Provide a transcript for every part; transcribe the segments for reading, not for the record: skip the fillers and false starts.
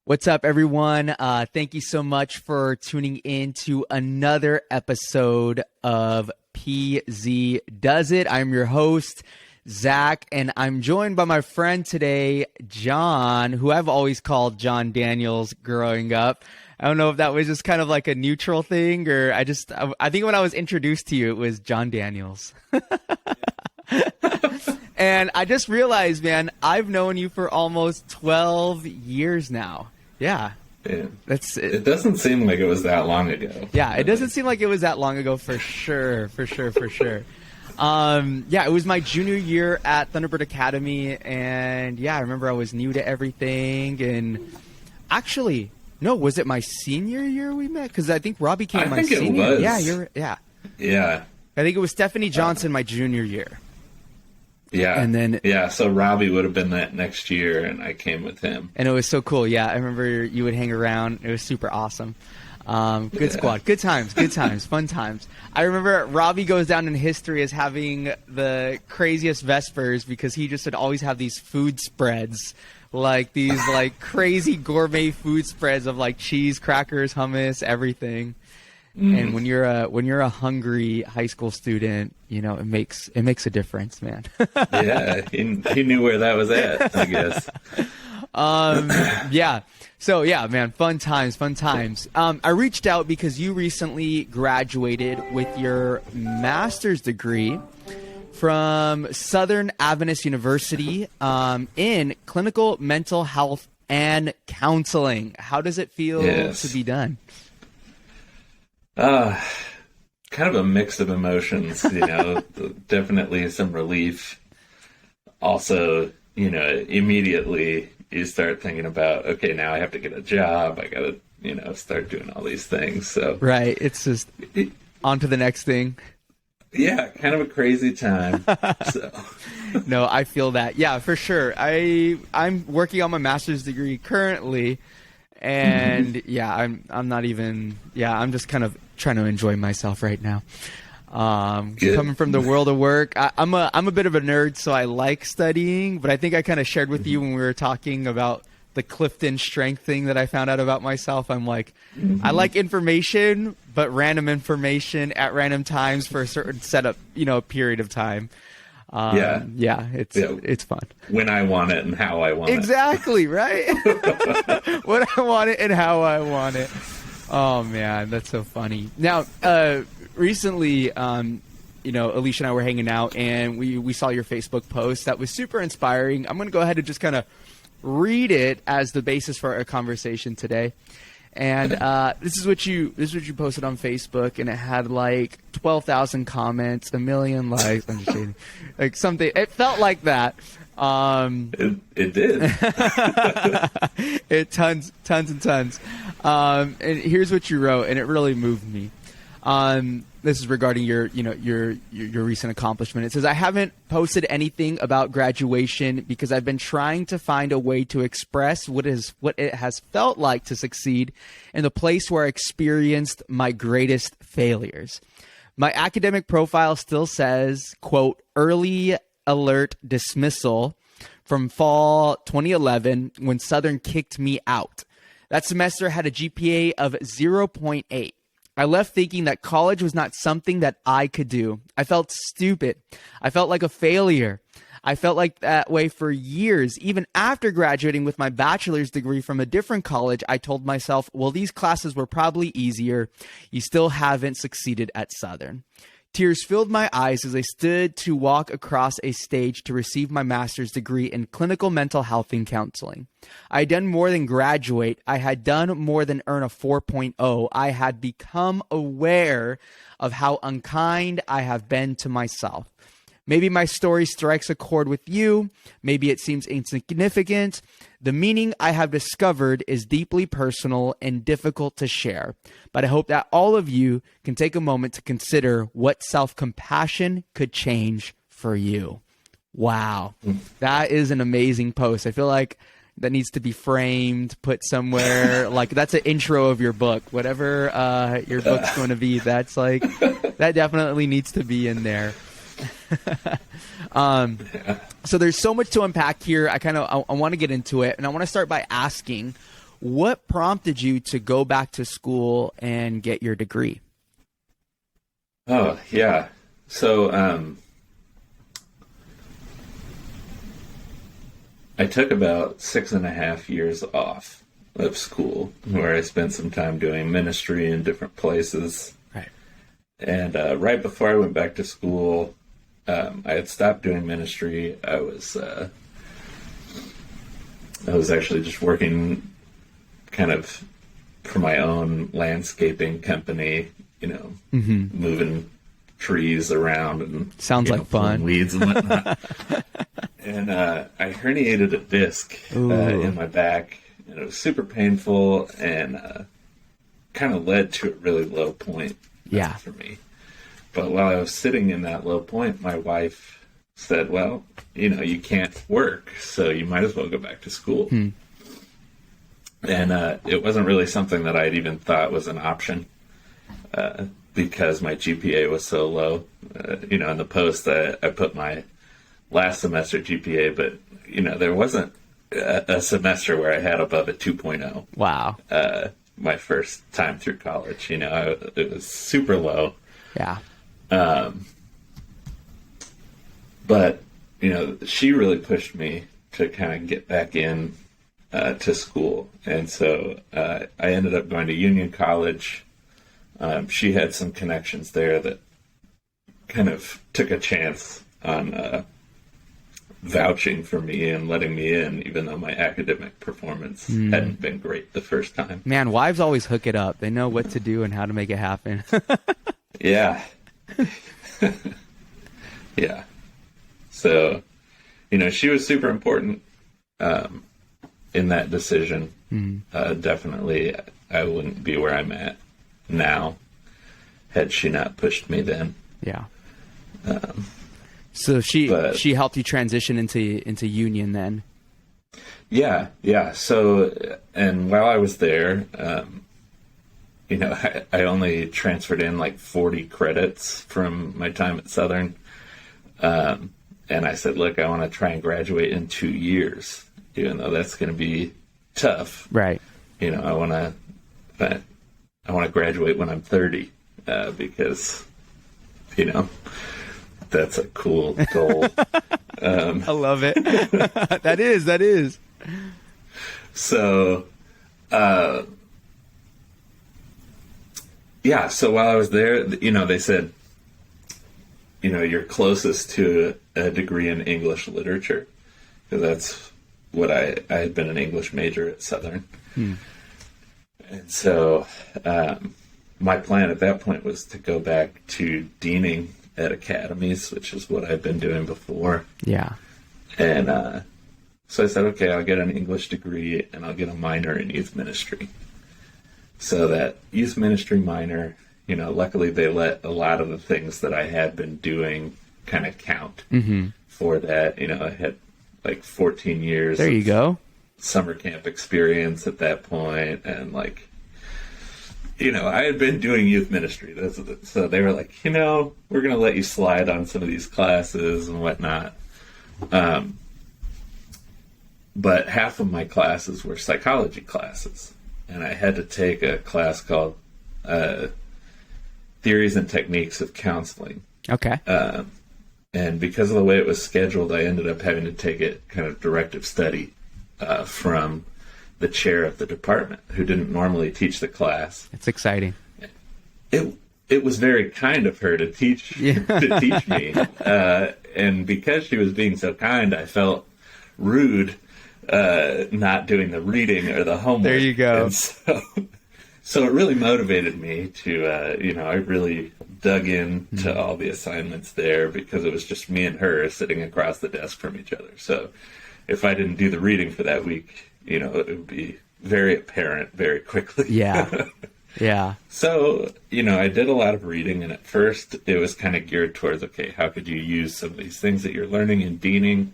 What's up, everyone? Thank you so much for tuning in to another episode of PZ Does It. I'm your host, Zach, and I'm joined by my friend today, Jon, who I've always called Jon Daniels growing up. I don't know if that was just kind of like a neutral thing, or I think when I was introduced to you, it was Jon Daniels. And I just realized, man, I've known you for almost 12 years now. Yeah. It doesn't seem like it was that long ago. Yeah, it doesn't seem like it was that long ago for sure. Yeah, it was my junior year at Thunderbird Academy, and yeah, I remember I was new to everything, and actually, no, was it my senior year we met? Because I think Robbie came my senior. It was. Yeah. I think it was Stephanie Johnson my junior year. Yeah. And then so Robbie would have been that next year, and I came with him. And it was so cool. Yeah, I remember you would hang around. It was super awesome. Good squad. Good times. Fun times. I remember Robbie goes down in history as having the craziest Vespers because he just would always have these food spreads, like these like crazy gourmet food spreads of like cheese, crackers, hummus, everything. And when you're a hungry high school student, you know, it makes a difference, man. Yeah, he knew where that was at, I guess. Yeah. So yeah, man, fun times. I reached out because you recently graduated with your master's degree from Southern Adventist University in clinical mental health and counseling. How does it feel to be done? Kind of a mix of emotions, you know, definitely some relief. Also, you know, immediately you start thinking about, okay, now I have to get a job. I got to, you know, start doing all these things. So right. It's just on to the next thing. Yeah. Kind of a crazy time. So. No, I feel that. Yeah, for sure. I'm working on my master's degree currently. And I'm not even, I'm just kind of trying to enjoy myself right now. Coming from the world of work, I'm a bit of a nerd, so I like studying, but I think I kind of shared with you when we were talking about the Clifton Strength thing that I found out about myself. I'm like, I like information, but random information at random times for a certain setup, you know, period of time. It's fun. When I want it and how I want exactly, right? When I want it and how I want it. Oh, man, that's so funny. Now, recently, you know, Alicia and I were hanging out, and we saw your Facebook post. That was super inspiring. I'm going to go ahead and just kind of read it as the basis for our conversation today. And this is what you posted on Facebook, and it had like 12,000 comments, 1 million likes. I'm just kidding. Like something. It felt like that. It did. It tons and tons. And here's what you wrote, and it really moved me. This is regarding your recent accomplishment. It says, I haven't posted anything about graduation because I've been trying to find a way to express what it has felt like to succeed in the place where I experienced my greatest failures. My academic profile still says, quote, early alert dismissal from fall 2011 when Southern kicked me out. That semester had a GPA of 0.8. I left thinking that college was not something that I could do. I felt stupid. I felt like a failure. I felt like that way for years. Even after graduating with my bachelor's degree from a different college, I told myself, well, these classes were probably easier. You still haven't succeeded at Southern. Tears filled my eyes as I stood to walk across a stage to receive my master's degree in clinical mental health and counseling. I had done more than graduate. I had done more than earn a 4.0. I had become aware of how unkind I have been to myself. Maybe my story strikes a chord with you. Maybe it seems insignificant. The meaning I have discovered is deeply personal and difficult to share. But I hope that all of you can take a moment to consider what self-compassion could change for you. Wow. That is an amazing post. I feel like that needs to be framed, put somewhere. Like that's an intro of your book. Whatever your book's going to be, that's like, that definitely needs to be in there. So there's so much to unpack here. I want to get into it, and I want to start by asking, what prompted you to go back to school and get your degree? Oh, yeah. So, I took about 6.5 years off of school, where I spent some time doing ministry in different places. Right. And right before I went back to school, I had stopped doing ministry. I was actually just working kind of for my own landscaping company, moving trees around and sounds like fun, weeds and whatnot. And I herniated a disc in my back, and it was super painful and kind of led to a really low point for me. But while I was sitting in that low point, my wife said, well, you can't work, so you might as well go back to school. And it wasn't really something that I'd even thought was an option because my GPA was so low. In the post, I put my last semester GPA, but, there wasn't a semester where I had above a 2.0. Wow. My first time through college, it was super low. Yeah. But, she really pushed me to kind of get back in to school. And so I ended up going to Union College. She had some connections there that kind of took a chance on vouching for me and letting me in, even though my academic performance hadn't been great the first time. Man, wives always hook it up. They know what to do and how to make it happen. Yeah. Yeah. So, she was super important in that decision. Definitely, I wouldn't be where I'm at now had she not pushed me then. Yeah. So she helped you transition into Union then? Yeah. So, and while I was there, I only transferred in like 40 credits from my time at Southern. And I said, look, I want to try and graduate in 2 years, even though that's going to be tough. Right. I want to graduate when I'm 30, because, that's a cool goal. I love it. That is. So, so while I was there, they said, you're closest to a degree in English literature, because that's what I had been an English major at Southern. And so my plan at that point was to go back to deaning at academies, which is what I'd been doing before. Yeah. And so I said, okay, I'll get an English degree and I'll get a minor in youth ministry. So that youth ministry minor, luckily they let a lot of the things that I had been doing kind of count for that. I had like 14 years. There you go. Summer camp experience at that point, and I had been doing youth ministry. So they were like, we're going to let you slide on some of these classes and whatnot. But half of my classes were psychology classes, and I had to take a class called Theories and Techniques of Counseling. Okay. And because of the way it was scheduled, I ended up having to take it kind of directive study from the chair of the department, who didn't normally teach the class. It's exciting. It was very kind of her to teach me, and because she was being so kind, I felt rude not doing the reading or the homework. There you go. And so it really motivated me to, I really dug into all the assignments there, because it was just me and her sitting across the desk from each other. So if I didn't do the reading for that week, it would be very apparent very quickly. Yeah. Yeah. So, I did a lot of reading, and at first it was kind of geared towards, okay, how could you use some of these things that you're learning in deaning?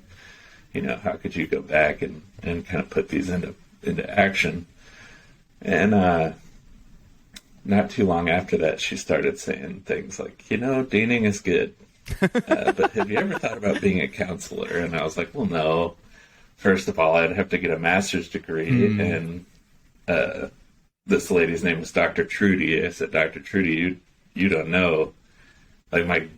How could you go back and kind of put these into action? And not too long after that, she started saying things like, deaning is good, but have you ever thought about being a counselor? And I was like, well, no. First of all, I'd have to get a master's degree, and this lady's name was Dr. Trudy. I said, Dr. Trudy, you don't know, like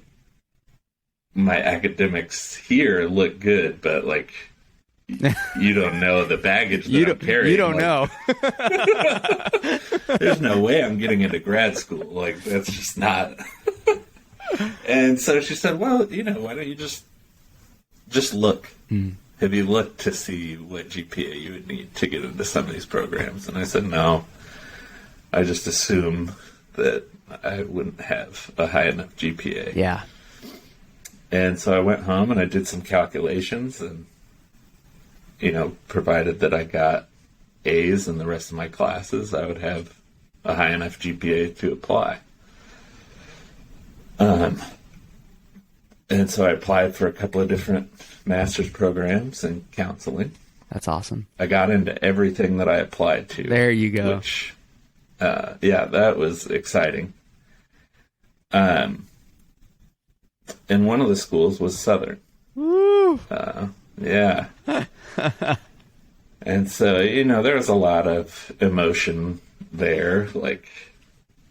my academics here look good, but like you don't know the baggage that I'm carrying. You don't know. There's no way I'm getting into grad school. Like, that's just not. And so she said, well, why don't you just look? Have you looked to see what GPA you would need to get into some of these programs? And I said, no. I just assume that I wouldn't have a high enough GPA. Yeah. And so I went home and I did some calculations and, provided that I got A's in the rest of my classes, I would have a high enough GPA to apply. And so I applied for a couple of different master's programs in counseling. That's awesome. I got into everything that I applied to. There you go. Which, that was exciting. And one of the schools was Southern. Woo! Yeah. And so, there was a lot of emotion there. Like,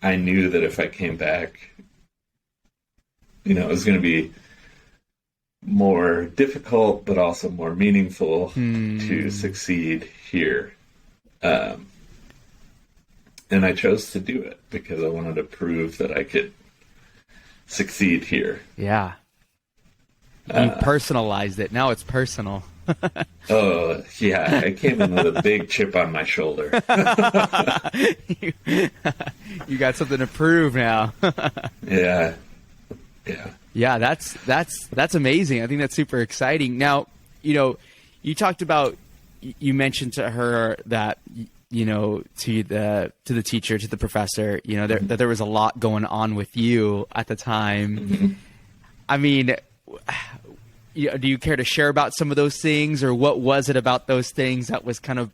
I knew that if I came back, it was going to be more difficult, but also more meaningful to succeed here. And I chose to do it because I wanted to prove that I could succeed here. Yeah. You personalized it. Now it's personal. Oh, yeah. I came in with a big chip on my shoulder. You got something to prove now. Yeah. Yeah. Yeah, that's amazing. I think that's super exciting. Now, you talked about, you mentioned to her that, to the teacher, to the professor, that there was a lot going on with you at the time. Mm-hmm. I mean, do you care to share about some of those things, or what was it about those things that was kind of,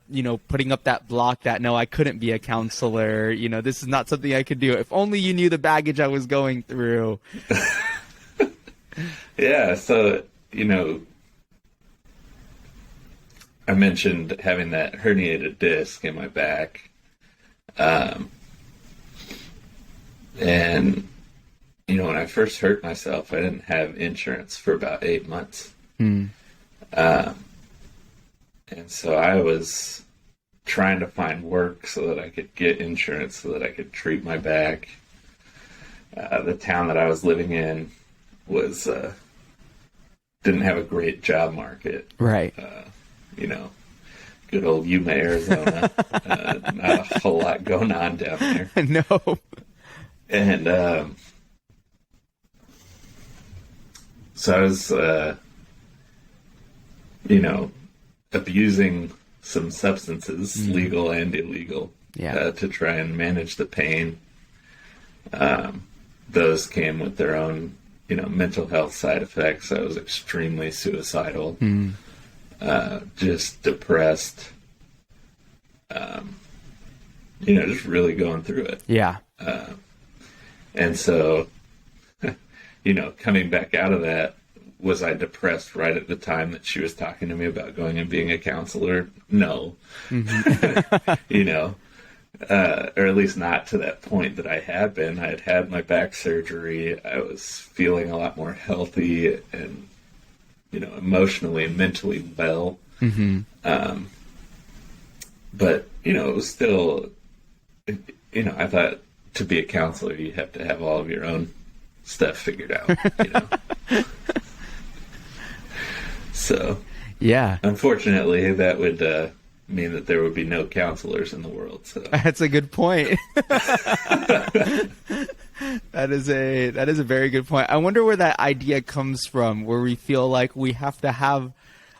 putting up that block that, no, I couldn't be a counselor. This is not something I could do. If only you knew the baggage I was going through. Yeah. So, I mentioned having that herniated disc in my back. And, when I first hurt myself, I didn't have insurance for about 8 months. And so I was trying to find work so that I could get insurance so that I could treat my back. The town that I was living in was, didn't have a great job market. Right. Good old Yuma, Arizona. Not a whole lot going on down there. No. And so I was, abusing some substances, legal and illegal, to try and manage the pain. Those came with their own, mental health side effects. I was extremely suicidal. Just depressed, just really going through it. Yeah. And so, coming back out of that, was I depressed right at the time that she was talking to me about going and being a counselor? No. Or at least not to that point that I had been. I had had my back surgery. I was feeling a lot more healthy and, emotionally and mentally well. But, it was still, I thought to be a counselor, you have to have all of your own stuff figured out, So, yeah. Unfortunately, that would mean that there would be no counselors in the world. So that's a good point. That is a very good point. I wonder where that idea comes from, where we feel like we have to have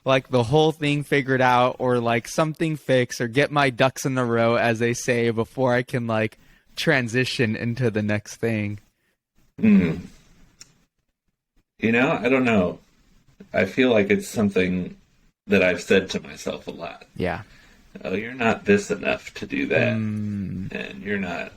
like the whole thing figured out, or like something fixed, or get my ducks in a row, as they say, before I can like transition into the next thing. I don't know. I feel like it's something that I've said to myself a lot. Yeah. Oh, you're not this enough to do that. And you're not,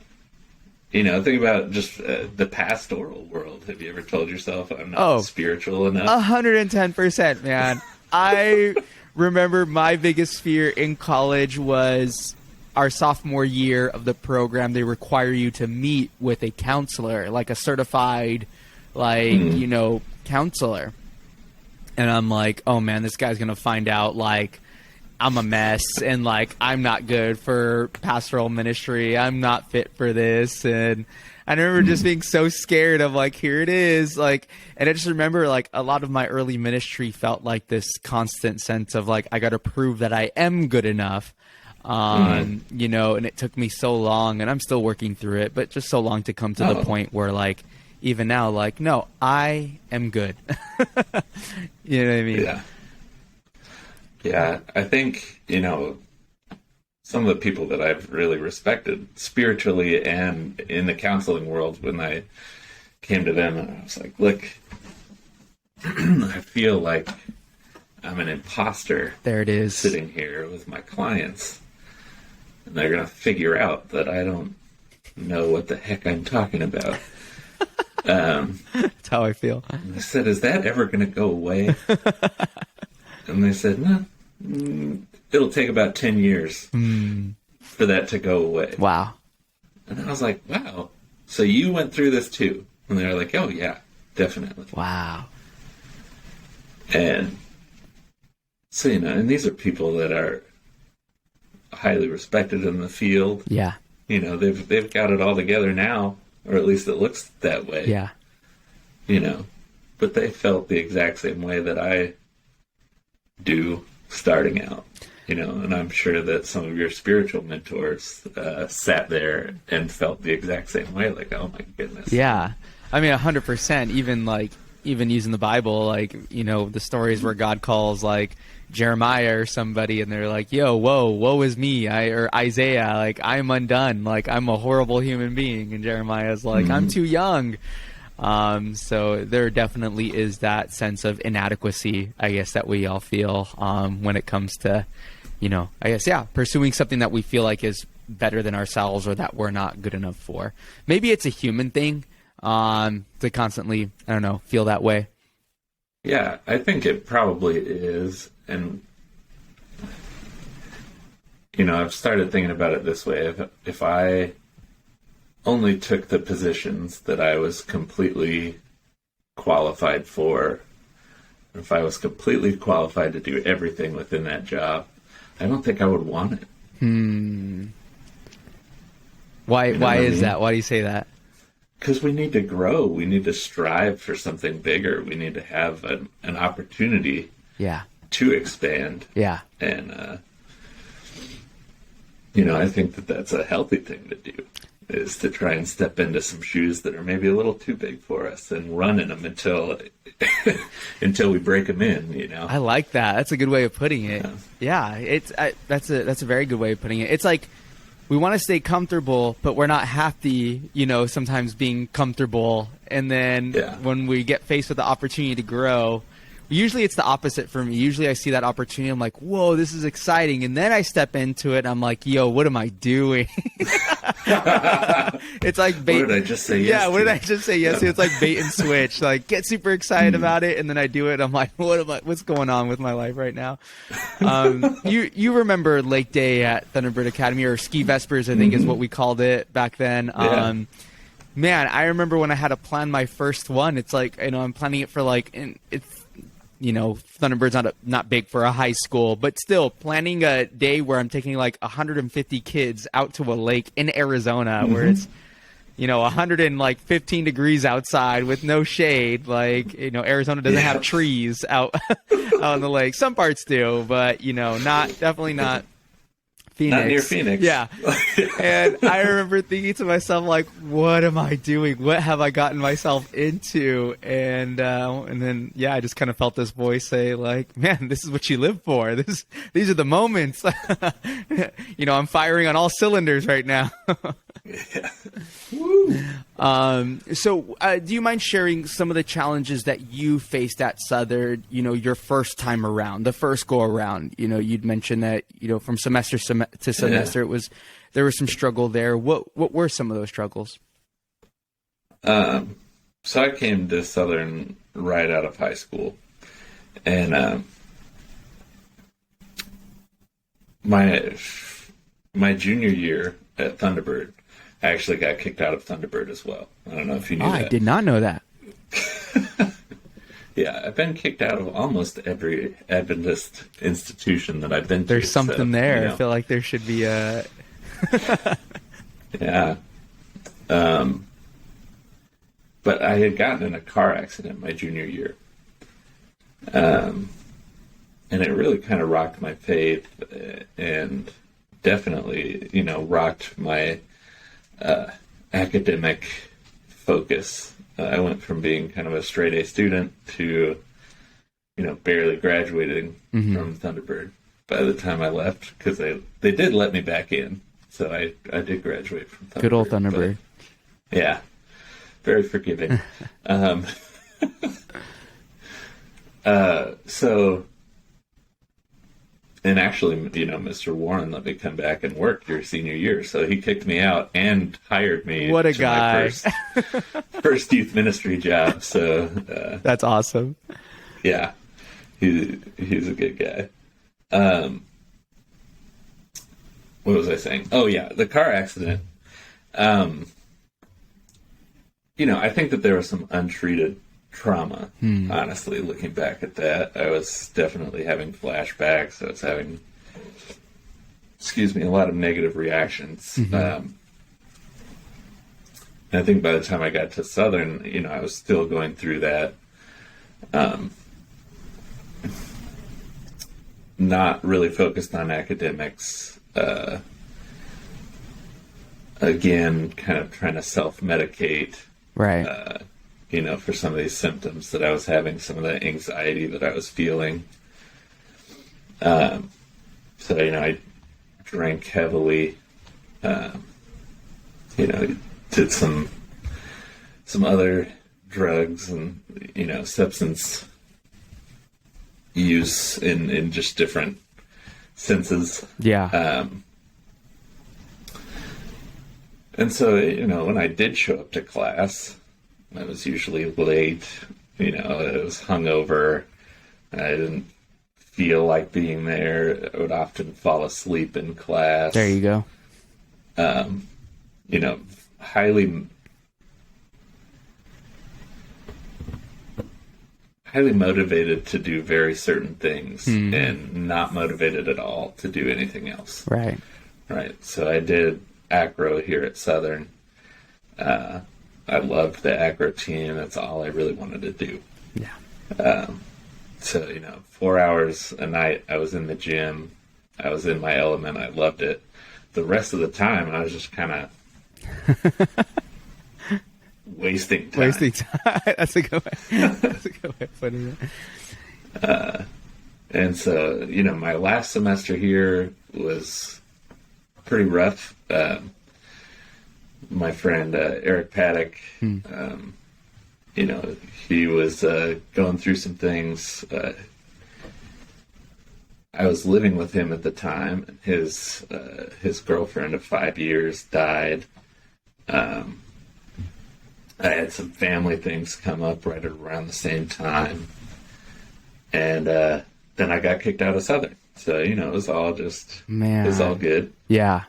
think about just the pastoral world. Have you ever told yourself, I'm not spiritual enough? 110%, man. I remember my biggest fear in college was our sophomore year of the program, they require you to meet with a counselor, like a certified, counselor. And I'm like, oh man, this guy's going to find out like I'm a mess and like I'm not good for pastoral ministry. I'm not fit for this. And I remember just being so scared of like, here it is. Like, and I just remember like a lot of my early ministry felt like this constant sense of like, I got to prove that I am good enough. And it took me so long, and I'm still working through it, but just so long to come to the point where like, even now, like, no, I am good. You know what I mean? Yeah. Yeah. I think, some of the people that I've really respected spiritually and in the counseling world, when I came to them, I was like, look, I feel like I'm an imposter. There it is. Sitting here with my clients, and they're going to figure out that I don't know what the heck I'm talking about. That's how I feel. I said, is that ever going to go away? And they said, no, it'll take about 10 years for that to go away. Wow. And I was like, wow. So you went through this too? And they were like, oh yeah, definitely. Wow. And so, and these are people that are highly respected in the field. Yeah. They've got it all together now, or at least it looks that way. Yeah. But they felt the exact same way that I do starting out, and I'm sure that some of your spiritual mentors sat there and felt the exact same way, like, oh my goodness. Yeah. I mean, 100%, even using the Bible, the stories where God calls like Jeremiah or somebody and they're like, yo, woe is me. Or Isaiah, like, I'm undone. Like, I'm a horrible human being. And Jeremiah's like, I'm too young. So there definitely is that sense of inadequacy, I guess, that we all feel when it comes to, pursuing something that we feel like is better than ourselves or that we're not good enough for. Maybe it's a human thing to constantly, feel that way. Yeah, I think it probably is. And, I've started thinking about it this way. If I only took the positions that I was completely qualified for, if I was completely qualified to do everything within that job, I don't think I would want it. Why is that? Why do you say that? Because we need to grow. We need to strive for something bigger. We need to have an opportunity to expand. Yeah. And, I think that that's a healthy thing to do, is to try and step into some shoes that are maybe a little too big for us and run in them until we break them in, I like that. That's a good way of putting it. Yeah, that's a very good way of putting it. It's like we want to stay comfortable, but we're not happy, sometimes being comfortable. And then when we get faced with the opportunity to grow, usually it's the opposite for me. Usually I see that opportunity, I'm like, whoa, this is exciting. And then I step into it, and I'm like, yo, what am I doing? It's like bait. What did I just say yes to? Yeah, what did I just say yes to? It's like bait and switch. Like, get super excited about it, and then I do it. I'm like, what's going on with my life right now? You remember Lake Day at Thunderbird Academy, or Ski Vespers, I think is what we called it back then. Man, I remember when I had to plan my first one. It's like, I'm planning it for Thunderbird's not big for a high school, but still planning a day where I'm taking like 150 kids out to a lake in Arizona where it's, 115 degrees outside with no shade. Like, Arizona doesn't have trees out on the lake. Some parts do, but, definitely not Phoenix. Not near Phoenix. Yeah. And I remember thinking to myself, like, what am I doing? What have I gotten myself into? And then, I just kind of felt this voice say, like, man, this is what you live for. These are the moments. I'm firing on all cylinders right now. Yeah. Woo. So do you mind sharing some of the challenges that you faced at Southern, your first time around, the first go around? You'd mentioned that, from semester to semester, there was some struggle there. What were some of those struggles? So I came to Southern right out of high school, and my my junior year at Thunderbird, I actually got kicked out of Thunderbird as well. I don't know if you knew that. I did not know that. Yeah, I've been kicked out of almost every Adventist institution that I've been to. There's something there. You know. I feel like there should be a... Yeah. But I had gotten in a car accident my junior year. And it really kind of rocked my faith and definitely, rocked my academic focus. I went from being kind of a straight A student to, barely graduating from Thunderbird by the time I left, because they did let me back in. So I did graduate from Thunderbird. Good old Thunderbird. Yeah. Very forgiving. And actually, Mr. Warren let me come back and work your senior year. So he kicked me out and hired me. What a to guy. My first youth ministry job. So that's awesome. Yeah, he's a good guy. What was I saying? Oh yeah, the car accident. I think that there was some untreated trauma, honestly, looking back at that. I was definitely having flashbacks. I was having, a lot of negative reactions. And I think by the time I got to Southern, I was still going through that. Not really focused on academics. Again, kind of trying to self-medicate. Right. For some of these symptoms that I was having, some of the anxiety that I was feeling. So, I drank heavily, did some other drugs and, substance use in just different senses. Yeah. And so, when I did show up to class, I was usually late, I was hungover, I didn't feel like being there. I would often fall asleep in class. There you go. Highly motivated to do very certain things and not motivated at all to do anything else. Right. Right. So I did acro here at Southern. I loved the acro team. That's all I really wanted to do. Yeah. So, 4 hours a night, I was in the gym. I was in my element. I loved it. The rest of the time, I was just kind of wasting time. Wasting time. That's a good way. That's a good way of putting it. And so, my last semester here was pretty rough. My friend Eric Paddock, he was going through some things. I was living with him at the time. His girlfriend of 5 years died. I had some family things come up right around the same time, and then I got kicked out of Southern. So it was all just it was all good. Yeah.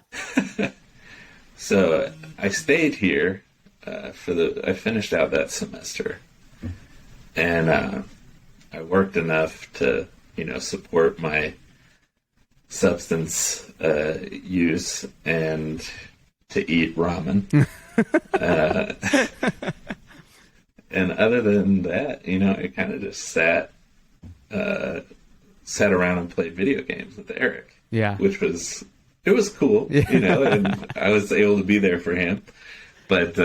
So I stayed here I finished out that semester, and I worked enough to support my substance use and to eat ramen. And other than that, I kind of just sat around and played video games with Eric. Yeah. Which was cool, and I was able to be there for him. But,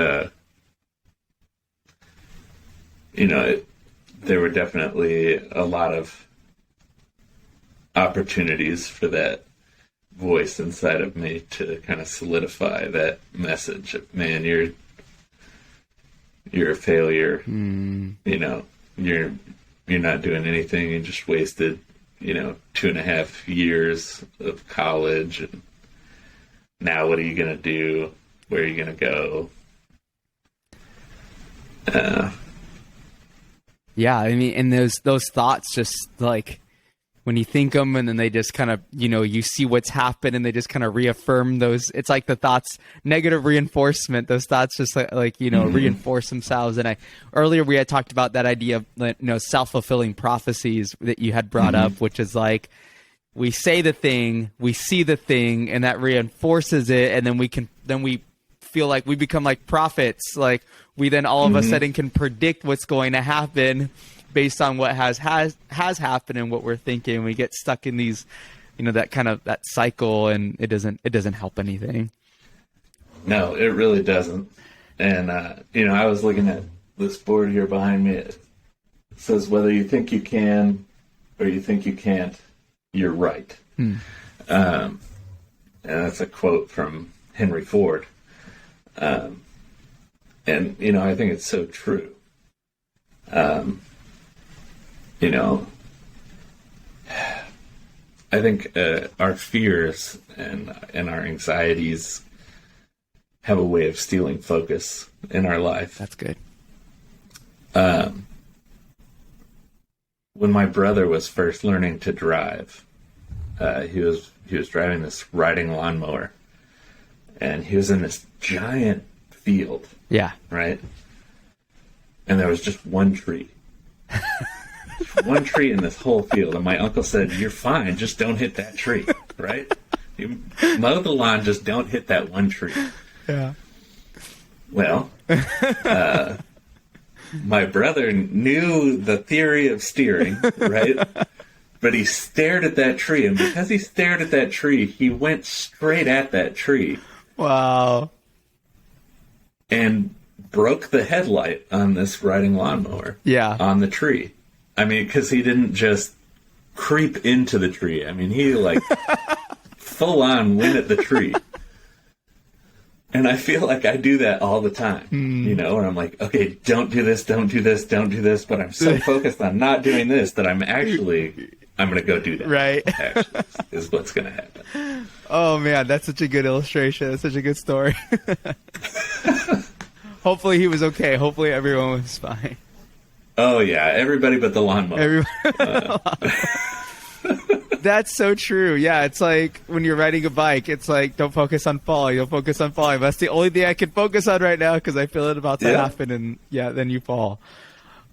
there were definitely a lot of opportunities for that voice inside of me to kind of solidify that message of, man, you're a failure. You're not doing anything. You just wasted, 2.5 years of college. And now what are you going to do? Where are you going to go? Yeah, I mean, and those thoughts just like when you think them and then they just kind of, you see what's happened and they just kind of reaffirm those. It's like the thoughts, negative reinforcement, those thoughts just reinforce themselves. And earlier we had talked about that idea of, self-fulfilling prophecies that you had brought up, which is like, we say the thing, we see the thing, and that reinforces it. And then we feel like we become like prophets. Like we then all of a sudden can predict what's going to happen based on what has happened and what we're thinking. We get stuck in these, that cycle, and it doesn't help anything. No, it really doesn't. And, I was looking at this board here behind me. It says, whether you think you can or you think you can't, you're right. And that's a quote from Henry Ford. And, I think it's so true. I think our fears and our anxieties have a way of stealing focus in our life. That's good. When my brother was first learning to drive, he was driving this riding lawnmower, and he was in this giant field. Yeah. Right? And there was just one tree. One tree in this whole field. And my uncle said, "You're fine, just don't hit that tree." Right? You mow the lawn, just don't hit that one tree. Yeah. Well, my brother knew the theory of steering, right? But he stared at that tree, and because he stared at that tree, he went straight at that tree. Wow. And broke the headlight on this riding lawnmower. Yeah. On the tree. I mean, because he didn't just creep into the tree. I mean, he full on went at the tree. And I feel like I do that all the time, and I'm like, okay, don't do this, don't do this, don't do this. But I'm so focused on not doing this that I'm going to go do that. Right. Actually, is what's going to happen. Oh man, that's such a good illustration. That's such a good story. Hopefully he was okay. Hopefully everyone was fine. Oh yeah, everybody but the lawnmower. That's so true. Yeah, it's like when you're riding a bike, it's like, don't focus on falling. Don't focus on falling. That's the only thing I can focus on right now because I feel it about to happen, and then you fall.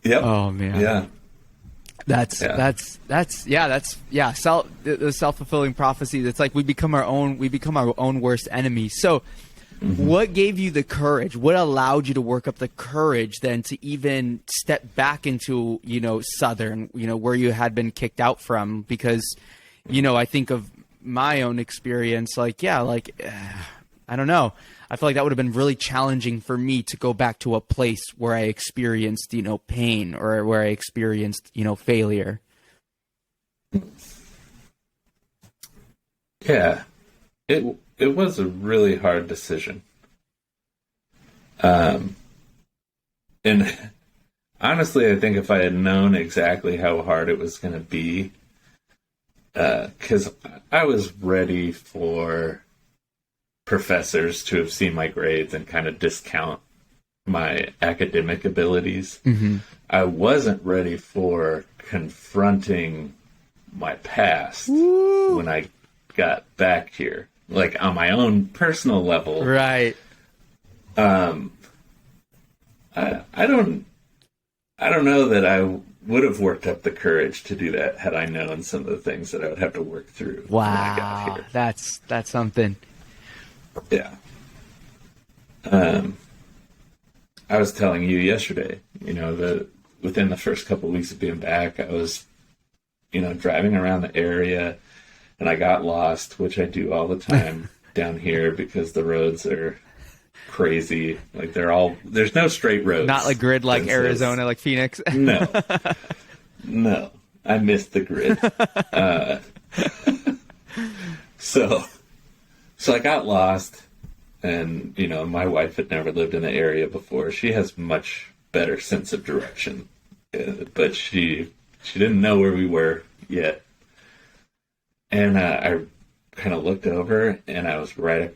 Yep. Oh man. Yeah. The self-fulfilling prophecies. It's like we become our own worst enemy. So what gave you the courage? What allowed you to work up the courage then to even step back into, Southern, where you had been kicked out from? Because, I think of my own experience, I don't know. I feel like that would have been really challenging for me to go back to a place where I experienced, pain, or where I experienced, failure. Yeah. It was a really hard decision. And honestly, I think if I had known exactly how hard it was going to be, because I was ready for professors to have seen my grades and kind of discount my academic abilities. I wasn't ready for confronting my past when I got back here, like on my own personal level. Right. I don't know that I would have worked up the courage to do that had I known some of the things that I would have to work through. Wow. When I got here. That's something. Yeah. I was telling you yesterday, that within the first couple of weeks of being back, I was, driving around the area, and I got lost, which I do all the time down here because the roads are crazy. Like there's no straight roads. Not like grid like Arizona, like Phoenix. No. I missed the grid. So I got lost, and, my wife had never lived in the area before. She has much better sense of direction, but she didn't know where we were yet. And I kind of looked over, and I was I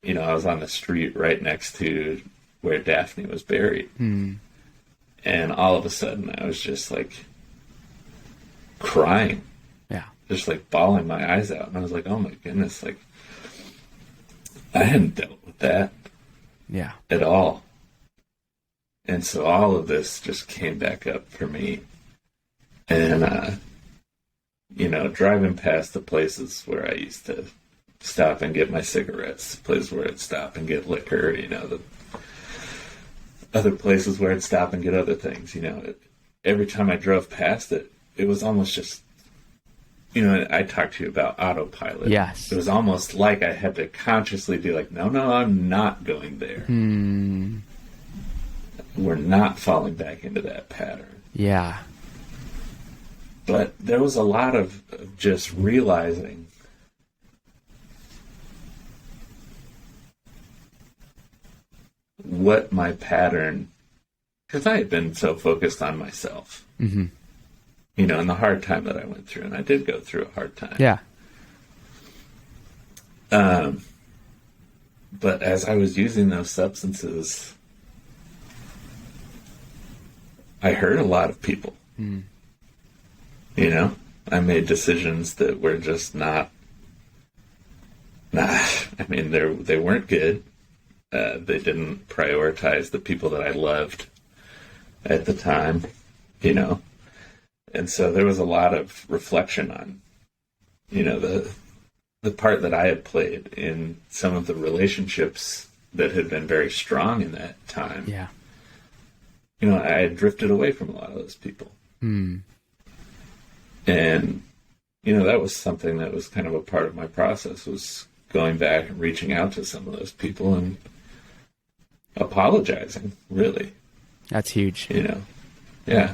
was on the street right next to where Daphne was buried. And all of a sudden, I was just like crying. Yeah. just like bawling my eyes out. And I was like, oh my goodness, like I hadn't dealt with that at all. And so all of this just came back up for me. And, driving past the places where I used to stop and get my cigarettes, places where I'd stop and get liquor, the other places where I'd stop and get other things, every time I drove past it, it was almost just, I talked to you about autopilot. Yes. It was almost like I had to consciously be like, no, I'm not going there. We're not falling back into that pattern. Yeah. But there was a lot of just realizing what my pattern, because I had been so focused on myself, and the hard time that I went through, and I did go through a hard time. Yeah. But as I was using those substances, I hurt a lot of people. I made decisions that were just not, they weren't good. They didn't prioritize the people that I loved at the time, And so there was a lot of reflection on, the part that I had played in some of the relationships that had been very strong in that time. Yeah. I had drifted away from a lot of those people. And, that was something that was kind of a part of my process, was going back and reaching out to some of those people and apologizing, really. That's huge. Yeah.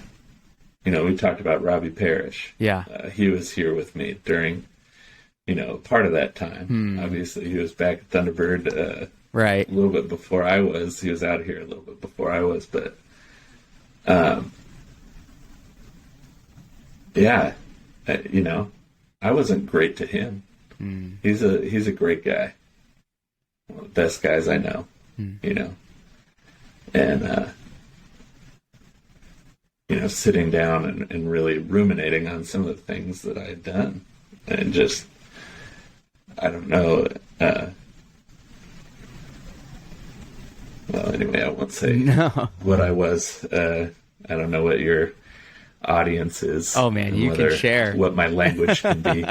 We talked about Robbie Parrish. Yeah. He was here with me during, part of that time. Obviously, he was back at Thunderbird right. a little bit before I was. He was out here a little bit before I was, but yeah, I wasn't great to him. He's a great guy. One of the best guys I know, and, sitting down and really ruminating on some of the things that I had done, and just, I don't know, well, anyway, I won't say what I was. I don't know what your audience is. Oh man, you can share what my language can be.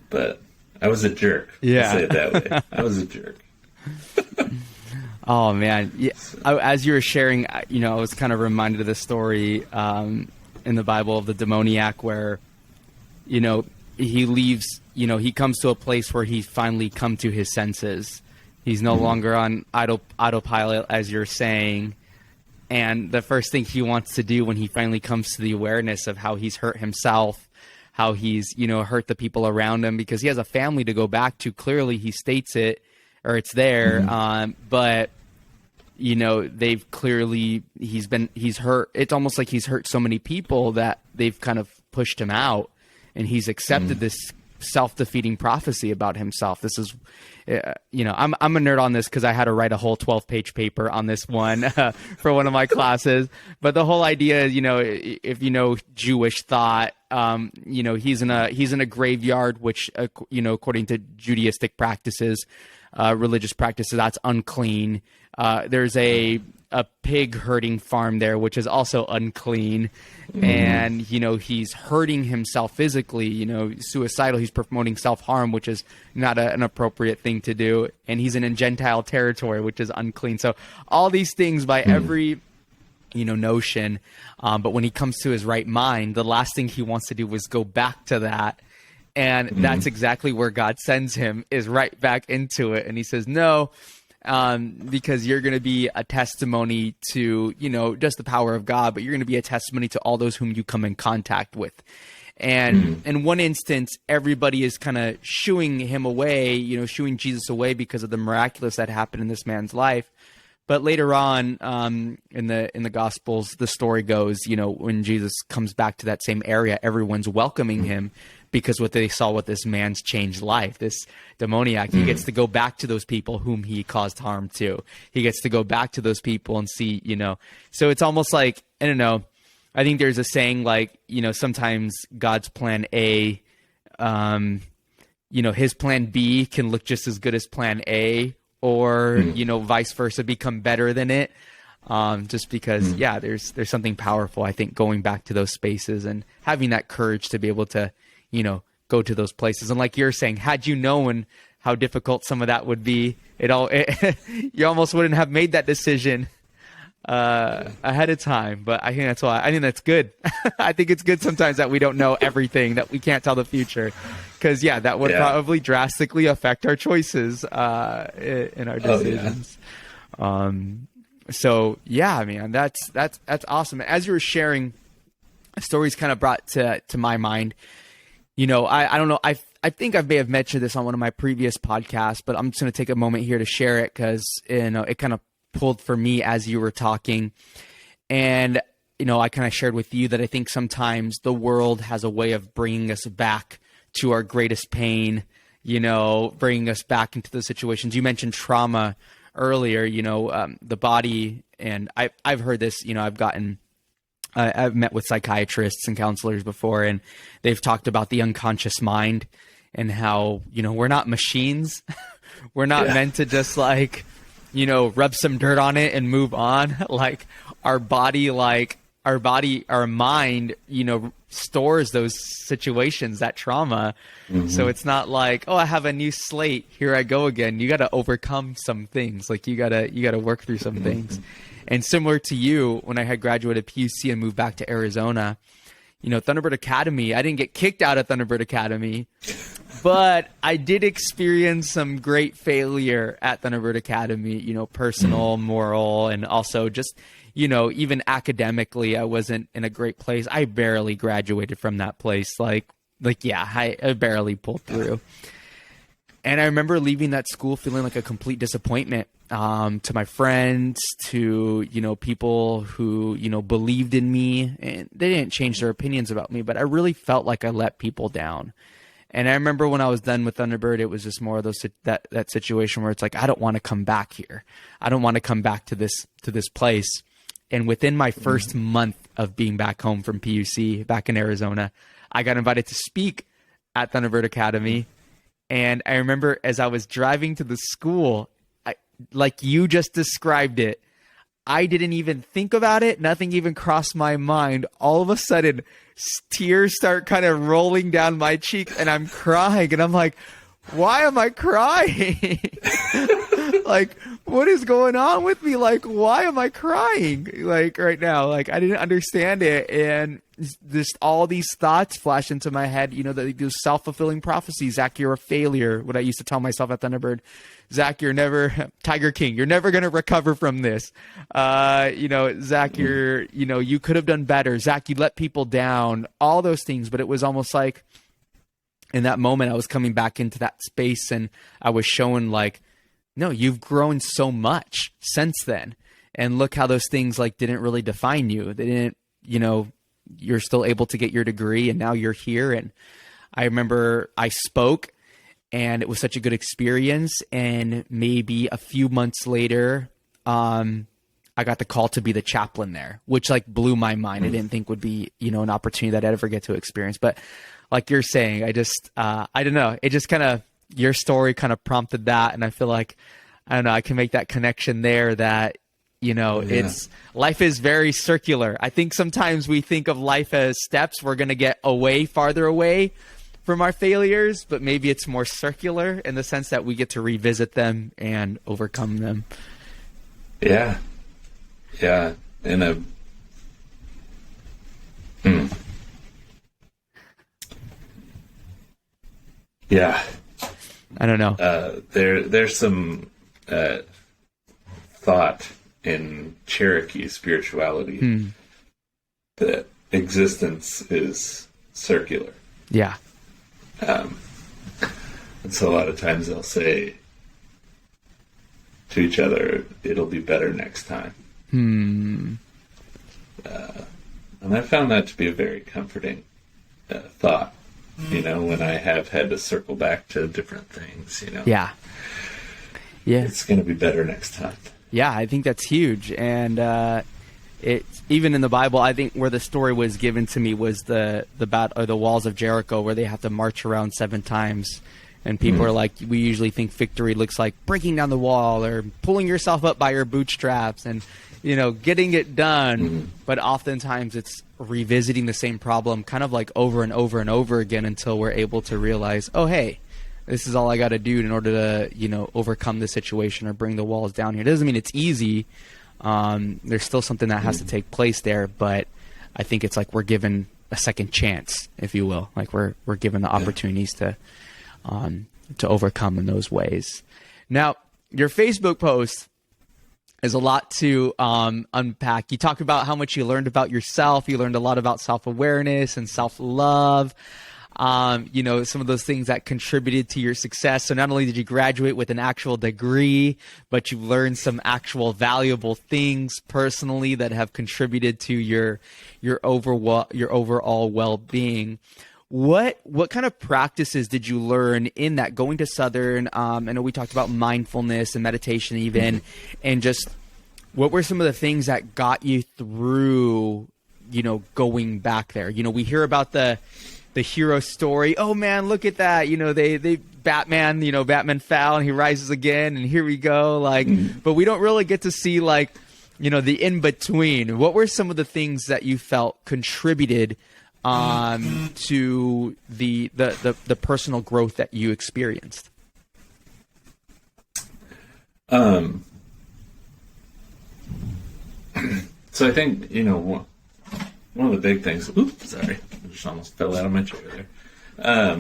But I was a jerk. Yeah. I'll say it that way. I was a jerk. Oh man, yeah. As you were sharing, I was kind of reminded of the story in the Bible of the demoniac, where he leaves. He comes to a place where he finally come to his senses. He's no longer on autopilot, as you're saying. And the first thing he wants to do when he finally comes to the awareness of how he's hurt himself, how he's, hurt the people around him, because he has a family to go back to. Clearly he states it, or it's there. But, they've clearly, he's hurt. It's almost like he's hurt so many people that they've kind of pushed him out, and he's accepted this self-defeating prophecy about himself. This is, I'm a nerd on this because I had to write a whole 12-page paper on this one for one of my classes. But the whole idea is, if Jewish thought, he's in a graveyard, which according to Judaistic practices, religious practices, that's unclean. There's a pig herding farm there, which is also unclean. And, he's hurting himself physically, suicidal. He's promoting self-harm, which is not an appropriate thing to do. And he's in Gentile territory, which is unclean. So all these things by every, notion. But when he comes to his right mind, the last thing he wants to do is go back to that. And that's exactly where God sends him, is right back into it. And he says, no, because you're going to be a testimony to, just the power of God, but you're going to be a testimony to all those whom you come in contact with. And in one instance, everybody is kind of shooing him away, shooing Jesus away because of the miraculous that happened in this man's life. But later on, in the Gospels, the story goes, when Jesus comes back to that same area, everyone's welcoming him because what they saw with this man's changed life, this demoniac. He gets to go back to those people whom he caused harm to. He gets to go back to those people and see, So it's almost like, I don't know, I think there's a saying like, sometimes God's plan A, his plan B can look just as good as plan A, or, vice versa, become better than it. Just because, there's something powerful, I think, going back to those spaces and having that courage to be able to, go to those places. And like you're saying, had you known how difficult some of that would be, you almost wouldn't have made that decision ahead of time. But I think that's good. I think it's good sometimes that we don't know everything, that we can't tell the future, because that would probably drastically affect our choices in our decisions. So man, that's awesome. As you were sharing, stories kind of brought to my mind. I don't know. I think I may have mentioned this on one of my previous podcasts, but I'm just going to take a moment here to share it because it kind of pulled for me as you were talking. And I kind of shared with you that I think sometimes the world has a way of bringing us back to our greatest pain, bringing us back into those situations. You mentioned trauma earlier, the body, and I've heard this, I've met with psychiatrists and counselors before, and they've talked about the unconscious mind and how, we're not machines. We're not meant to just rub some dirt on it and move on. Like our mind, stores those situations, that trauma. Mm-hmm. So it's not like, oh, I have a new slate, here I go again. You got to overcome some things. Like you got to work through some things. And similar to you, when I had graduated PUC and moved back to Arizona, Thunderbird Academy, I didn't get kicked out of Thunderbird Academy, but I did experience some great failure at Thunderbird Academy, personal, moral, and also just, even academically, I wasn't in a great place. I barely graduated from that place. I barely pulled through. And I remember leaving that school feeling like a complete disappointment to my friends, to, people who, believed in me, and they didn't change their opinions about me, but I really felt like I let people down. And I remember when I was done with Thunderbird, it was just more of that situation where it's like, I don't want to come back here. I don't want to come back to this place. And within my first month of being back home from PUC, back in Arizona, I got invited to speak at Thunderbird Academy. And I remember as I was driving to the school, like you just described it, I didn't even think about it. Nothing even crossed my mind. All of a sudden, tears start kind of rolling down my cheek and I'm crying. And I'm like, why am I crying? Like, what is going on with me? Like, why am I crying? Like right now, like I didn't understand it. And just all these thoughts flash into my head, those self-fulfilling prophecies. Zach, you're a failure. What I used to tell myself at Thunderbird, Zach, you're never Tiger King. You're never going to recover from this. Zach, you could have done better. Zach, you let people down, all those things. But it was almost like in that moment, I was coming back into that space and I was shown like, no, you've grown so much since then. And look how those things didn't really define you. They didn't, you're still able to get your degree and now you're here. And I remember I spoke and it was such a good experience. And maybe a few months later, I got the call to be the chaplain there, which blew my mind. I didn't think would be, an opportunity that I'd ever get to experience. But like you're saying, I don't know. It just kind of, your story kind of prompted that. And I feel like, I don't know, I can make that connection there that, it's life is very circular. I think sometimes we think of life as steps. We're going to get farther away from our failures, but maybe it's more circular in the sense that we get to revisit them and overcome them. Yeah. Yeah. Yeah. I don't know. There's some thought in Cherokee spirituality that existence is circular. Yeah. And so a lot of times they'll say to each other, it'll be better next time. And I found that to be a very comforting thought. When I have had to circle back to different things, Yeah. It's going to be better next time. Yeah, I think that's huge. And, it's even in the Bible, I think where the story was given to me was the walls of Jericho, where they have to march around 7 times. And people are like, we usually think victory looks like breaking down the wall or pulling yourself up by your bootstraps and, getting it done. But oftentimes it's revisiting the same problem kind of like over and over and over again until we're able to realize, oh, hey, this is all I got to do in order to, overcome the situation or bring the walls down here. It doesn't mean it's easy. There's still something that has to take place there. But I think it's like we're given a second chance, if you will. Like we're given the opportunities to overcome in those ways. Now, your Facebook post is a lot to unpack. You talk about how much you learned about yourself. You learned a lot about self-awareness and self-love. Some of those things that contributed to your success. So not only did you graduate with an actual degree, but you learned some actual valuable things personally that have contributed to your overall well-being. What kind of practices did you learn in that, going to Southern? I know we talked about mindfulness and meditation even, and just what were some of the things that got you through, going back there? We hear about the hero story. Oh man, look at that. Batman fell and he rises again and here we go. But we don't really get to see the in between. What were some of the things that you felt contributed to the personal growth that you experienced? So I think, one of the big things, oops, sorry, I just almost fell out of my chair there.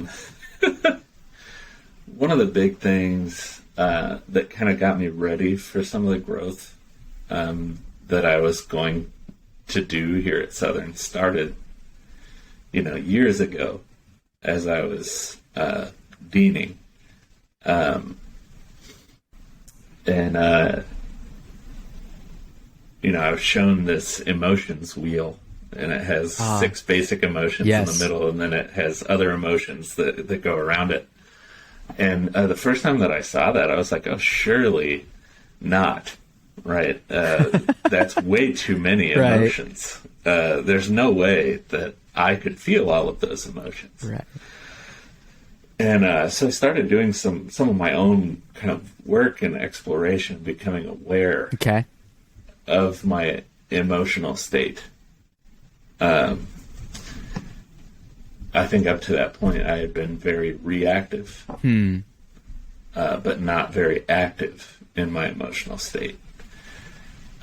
One of the big things that kind of got me ready for some of the growth that I was going to do here at Southern started years ago as I was deaning. I was shown this emotions wheel, and it has 6 basic emotions in the middle, and then it has other emotions that go around it. And the first time that I saw that, I was like, oh, surely not, right? That's way too many emotions. Right. There's no way that I could feel all of those emotions. Right. And so I started doing some of my own kind of work and exploration, becoming aware of my emotional state. I think up to that point I had been very reactive, but not very active in my emotional state.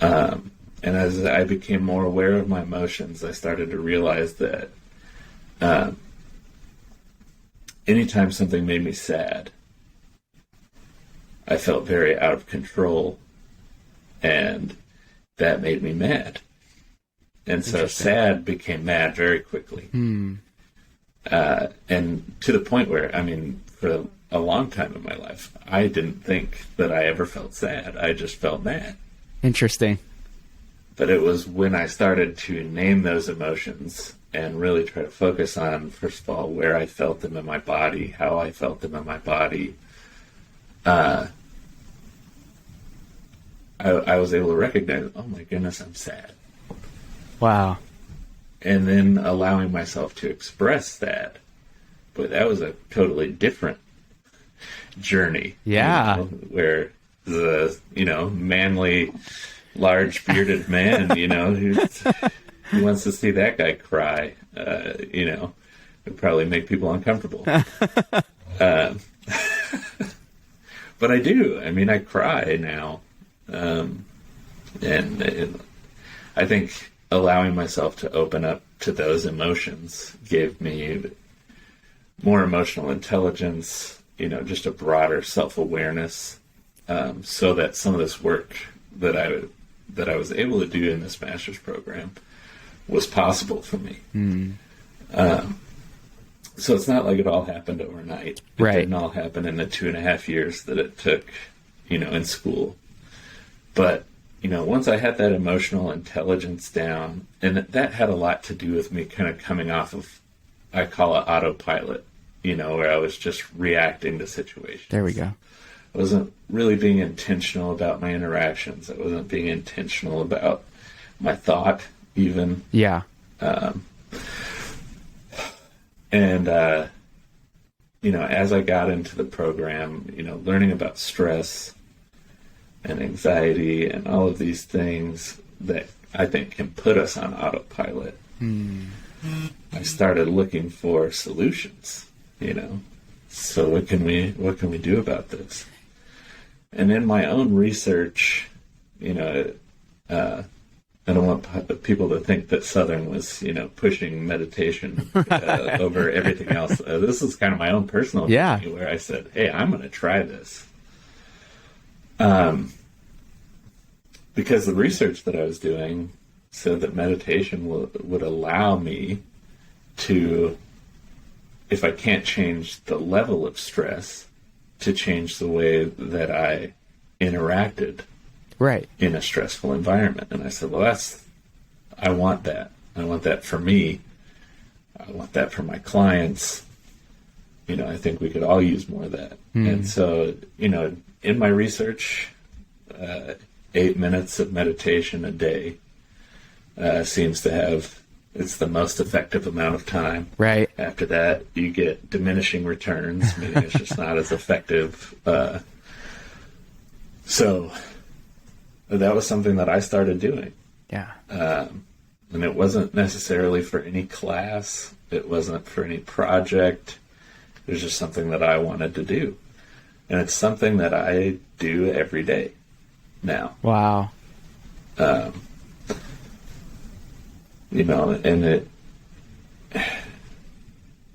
And as I became more aware of my emotions, I started to realize that anytime something made me sad, I felt very out of control, and that made me mad. And so sad became mad very quickly. And to the point where, for a long time in my life, I didn't think that I ever felt sad. I just felt mad. Interesting. But it was when I started to name those emotions and really try to focus on, first of all, where I felt them in my body, how I felt them in my body, I was able to recognize, oh my goodness, I'm sad. Wow. And then allowing myself to express that. But that was a totally different journey. Yeah. Where the, manly, large bearded man, who wants to see that guy cry, would probably make people uncomfortable. But I do. I cry now. And I think allowing myself to open up to those emotions gave me more emotional intelligence, just a broader self-awareness, so that some of this work that I was able to do in this master's program was possible for me. So it's not like it all happened overnight. It didn't all happen in the 2.5 years that it took, in school. But, once I had that emotional intelligence down, and that had a lot to do with me kind of coming off of, I call it autopilot, where I was just reacting to situations. There we go. I wasn't really being intentional about my interactions. I wasn't being intentional about my thought even. Yeah. And, as I got into the program, learning about stress and anxiety and all of these things that I think can put us on autopilot, I started looking for solutions, So what can we do about this? And in my own research, I don't want people to think that Southern was, pushing meditation over everything else. This is kind of my own personal journey where I said, hey, I'm going to try this. Because the research that I was doing said that meditation would allow me to, if I can't change the level of stress, to change the way that I interacted in a stressful environment. And I said, well, I want that. I want that for me. I want that for my clients. I think we could all use more of that. And so, in my research, 8 minutes of meditation a day seems to have, it's the most effective amount of time. Right. After that, you get diminishing returns, meaning it's just not as effective. So that was something that I started doing. Yeah. And it wasn't necessarily for any class. It wasn't for any project. It was just something that I wanted to do. And it's something that I do every day now. Wow. And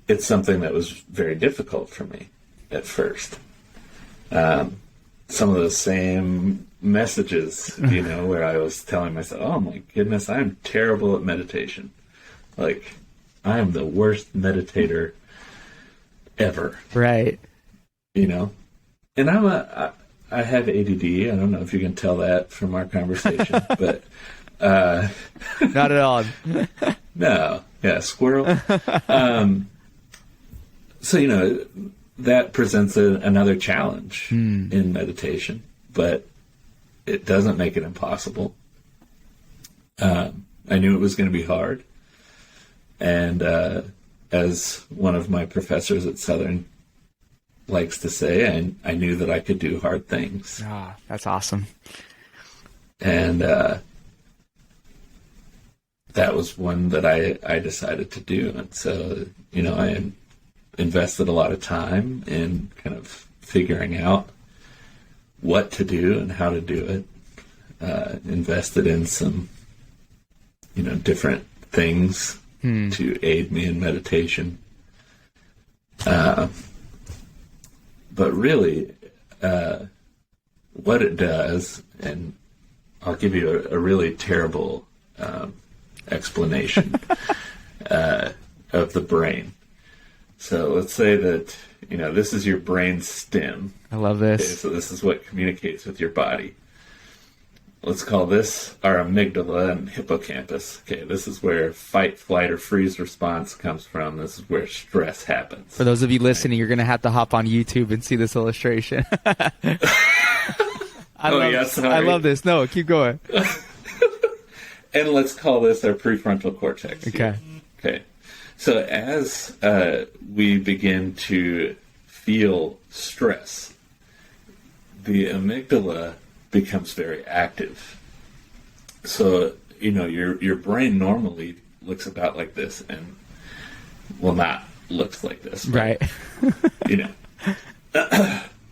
it's something that was very difficult for me at first. Some of the same messages, where I was telling myself, oh my goodness, I'm terrible at meditation. Like, I am the worst meditator ever. Right. And I have ADD. I don't know if you can tell that from our conversation, but not at all. No. Yeah, squirrel. So, that presents another challenge in meditation, but it doesn't make it impossible. I knew it was going to be hard. And as one of my professors at Southern likes to say, I knew that I could do hard things. Ah, that's awesome. And that was one that I decided to do. And so, I invested a lot of time in kind of figuring out what to do and how to do it. Invested in some, different things to aid me in meditation. But really, what it does, and I'll give you a really terrible explanation of the brain. So let's say that, this is your brain stem. I love this. Okay, so this is what communicates with your body. Let's call this our amygdala and hippocampus. Okay, this is where fight, flight, or freeze response comes from. This is where stress happens. For those of you listening, you're going to have to hop on YouTube and see this illustration. I love this. No, keep going. And let's call this our prefrontal cortex. Okay. Okay. So as we begin to feel stress, the amygdala becomes very active. So, your brain normally looks about like this and will not look like this. Right. The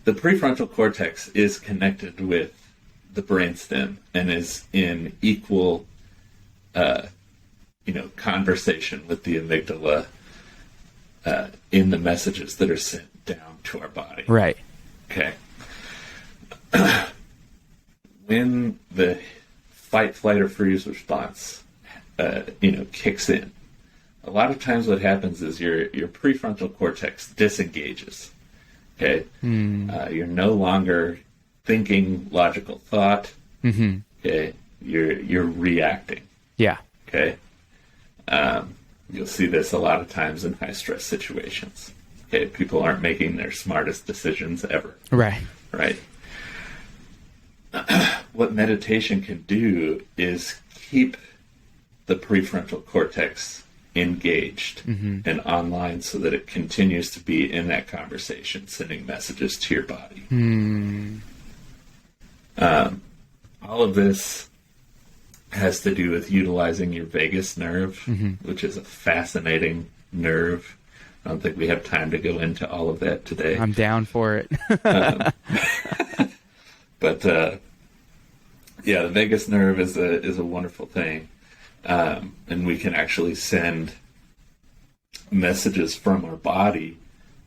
prefrontal cortex is connected with the brainstem and is in equal conversation with the amygdala in the messages that are sent down to our body. Right. Okay. When the fight, flight, or freeze response, kicks in, a lot of times what happens is your prefrontal cortex disengages. Okay. You're no longer thinking logical thought. Mm-hmm. Okay. You're reacting. Yeah. Okay. You'll see this a lot of times in high stress situations. Okay. People aren't making their smartest decisions ever. Right. Right. What meditation can do is keep the prefrontal cortex engaged and online so that it continues to be in that conversation, sending messages to your body. All of this has to do with utilizing your vagus nerve, which is a fascinating nerve. I don't think we have time to go into all of that today. I'm down for it. But yeah, the vagus nerve is a wonderful thing, and we can actually send messages from our body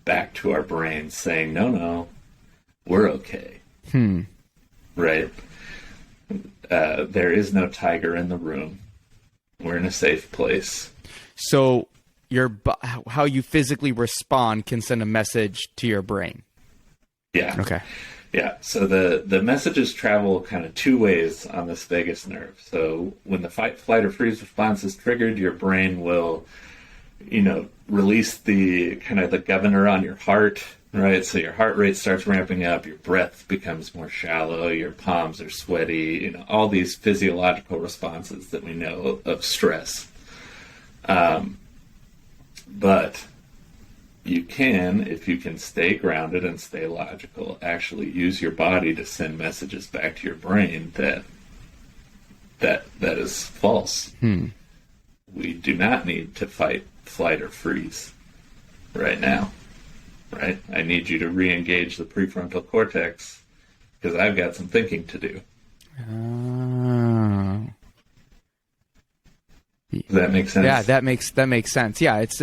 back to our brain saying, "No, we're okay." Right? There is no tiger in the room. We're in a safe place. So how you physically respond can send a message to your brain. Yeah. Okay. Yeah. So the messages travel kind of two ways on this vagus nerve. So when the fight, flight, or freeze response is triggered, your brain will, release the kind of the governor on your heart, right? So your heart rate starts ramping up, your breath becomes more shallow, your palms are sweaty, all these physiological responses that we know of stress. But you can, if you can stay grounded and stay logical, actually use your body to send messages back to your brain that is false. We do not need to fight, flight, or freeze right now. Right? I need you to re-engage the prefrontal cortex because I've got some thinking to do. Oh. Does that make sense? Yeah, that makes sense. Yeah, it's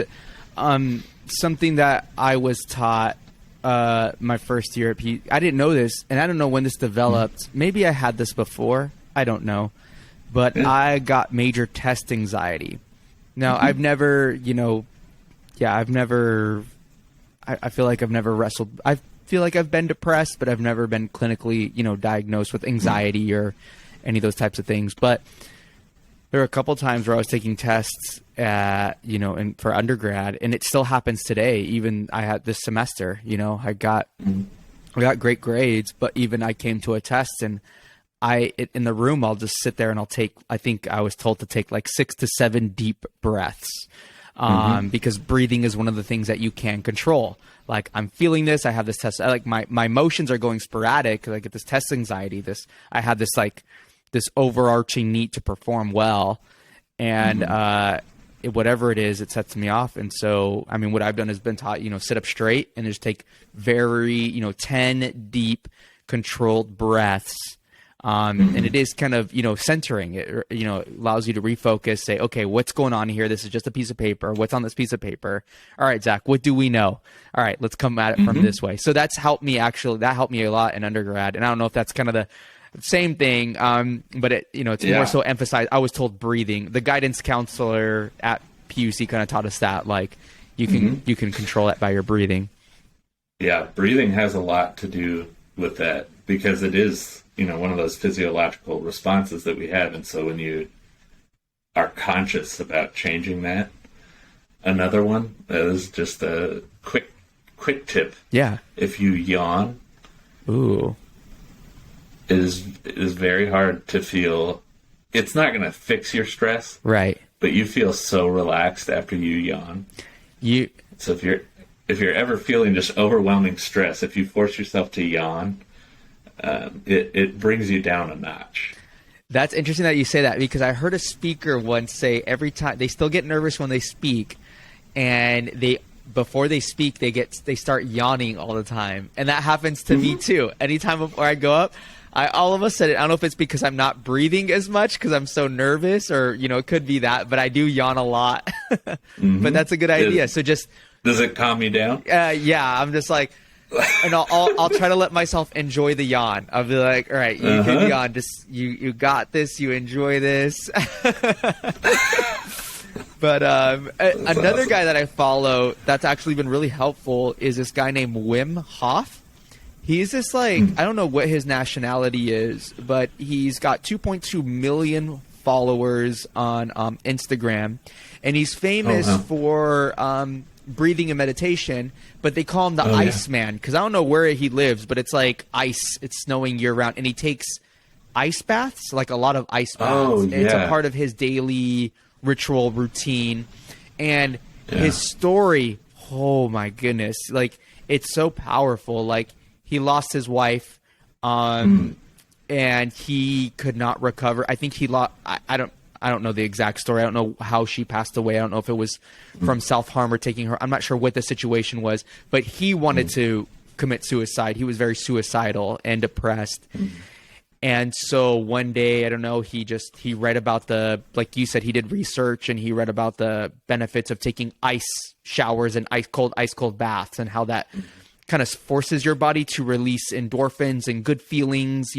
something that I was taught my first year at I didn't know this, and I don't know when this developed. Maybe I had this before. I don't know. But I got major test anxiety. Now, I've never, I feel like I've never wrestled. I feel like I've been depressed, but I've never been clinically, diagnosed with anxiety or any of those types of things. But there were a couple times where I was taking tests for undergrad, and it still happens today. Even I had this semester, I got great grades, but even I came to a test and in the room, I'll just sit there and I think I was told to take like 6 to 7 deep breaths. Because breathing is one of the things that you can control. Like, I'm feeling this, I have this test, my emotions are going sporadic. I get this test anxiety, I had this overarching need to perform well. And, whatever it is, it sets me off. And so, what I've done is been taught, sit up straight and just take very, 10 deep controlled breaths. And it is kind of, centering it, allows you to refocus, say, okay, what's going on here? This is just a piece of paper. What's on this piece of paper? All right, Zach, what do we know? All right, let's come at it from this way. So that helped me a lot in undergrad. And I don't know if that's kind of the same thing. But it's more so emphasized. I was told breathing. The guidance counselor at PUC kind of taught us that, like, you can control it by your breathing. Yeah. Breathing has a lot to do with that because it is, one of those physiological responses that we have. And so when you are conscious about changing that, another one is just a quick tip. Yeah. If you yawn, it is very hard to feel. It's not going to fix your stress. Right. But you feel so relaxed after you yawn. So if you're ever feeling just overwhelming stress, if you force yourself to yawn, it brings you down a notch. That's interesting that you say that, because I heard a speaker once say every time they still get nervous when they speak, and before they speak they start yawning all the time, and that happens to me too. Anytime before I go up, I all of a sudden, I don't know if it's because I'm not breathing as much because I'm so nervous, or it could be that, but I do yawn a lot. But that's a good idea. So does it calm you down? Yeah, I'm just like. And I'll try to let myself enjoy the yawn. I'll be like, all right, you can yawn. Just you got this. You enjoy this. But another awesome. guy that I follow that's actually been really helpful is this guy named Wim Hof. He's this I don't know what his nationality is, but he's got 2.2 million followers on Instagram, and he's famous for breathing and meditation, but they call him the Iceman because I don't know where he lives, but it's like ice. It's snowing year round, and he takes ice baths, like a lot of ice baths. Oh, yeah. It's a part of his daily ritual routine. And his story, oh my goodness, like it's so powerful. Like he lost his wife, and he could not recover. I think he lost. I don't know the exact story. I don't know how she passed away. I don't know if it was from self-harm or taking her. I'm not sure what the situation was, but he wanted to commit suicide. He was very suicidal and depressed. And so one day, I don't know, he read about like you said, he did research and he read about the benefits of taking ice showers and ice cold baths, and how that kind of forces your body to release endorphins and good feelings,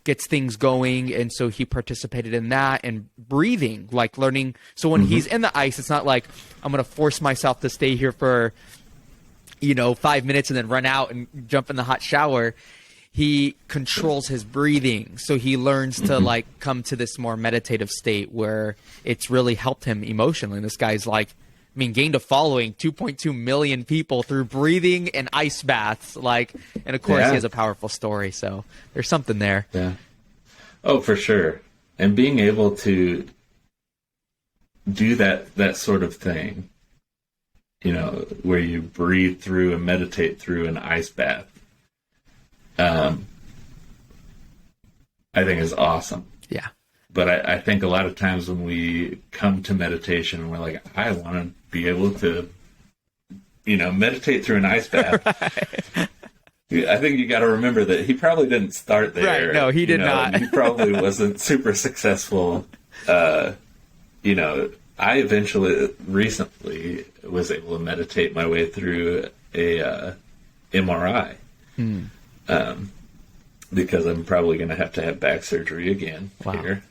gets things going. And so he participated in that, and breathing, like learning. So when he's in the ice, it's not like I'm going to force myself to stay here for, 5 minutes and then run out and jump in the hot shower. He controls his breathing. So he learns to like come to this more meditative state where it's really helped him emotionally. And this guy's gained a following, 2.2 million people through breathing and ice baths. And of course he has a powerful story. So there's something there. Yeah. Oh, for sure. And being able to do that sort of thing, where you breathe through and meditate through an ice bath, I think is awesome. Yeah. But I think a lot of times when we come to meditation, we're like, I want to be able to, meditate through an ice bath. I think you got to remember that he probably didn't start there. Right. No, he did not. He probably wasn't super successful. I recently was able to meditate my way through a MRI. Because I'm probably going to have back surgery again here.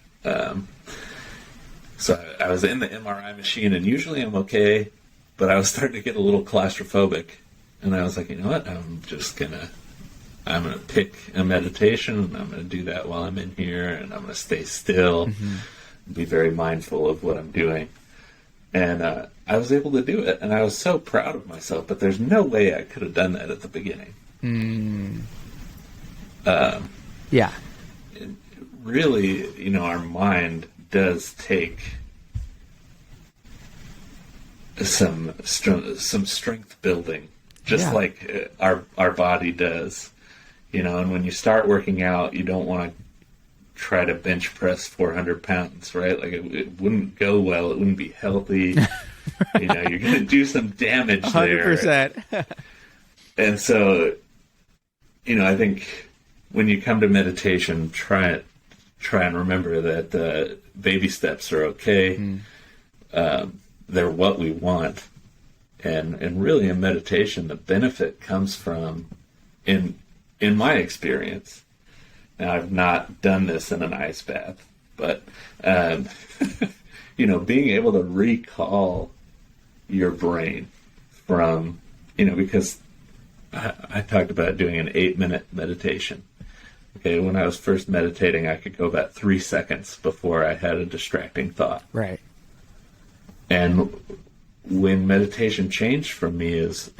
So I was in the MRI machine, and usually I'm okay, but I was starting to get a little claustrophobic, and I was like, you know what? I'm gonna pick a meditation, and I'm gonna do that while I'm in here, and I'm gonna stay still, be very mindful of what I'm doing. And I was able to do it, and I was so proud of myself. But there's no way I could have done that at the beginning. Really, our mind does take some strength building, just like our body does. And when you start working out, you don't want to try to bench press 400 pounds, right? Like it wouldn't go well. It wouldn't be healthy. You're going to do some damage 100%. There. And so, I think when you come to meditation, try and remember that baby steps are okay. They're what we want. And really in meditation, the benefit comes from, in my experience, now I've not done this in an ice bath, but, being able to recall your brain from, because I talked about doing an 8-minute meditation. Okay, when I was first meditating, I could go about 3 seconds before I had a distracting thought. Right. And when meditation changed for me is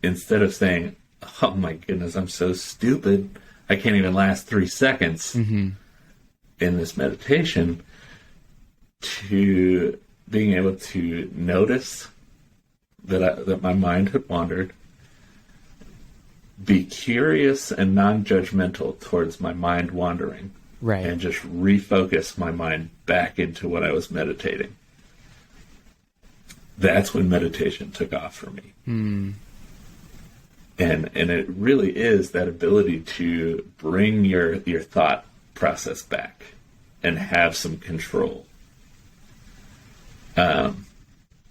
instead of saying, oh my goodness, I'm so stupid, I can't even last 3 seconds in this meditation, to being able to notice that my mind had wandered, be curious and non-judgmental towards my mind wandering, right, and just refocus my mind back into what I was meditating. That's when meditation took off for me. And it really is that ability to bring your thought process back and have some control.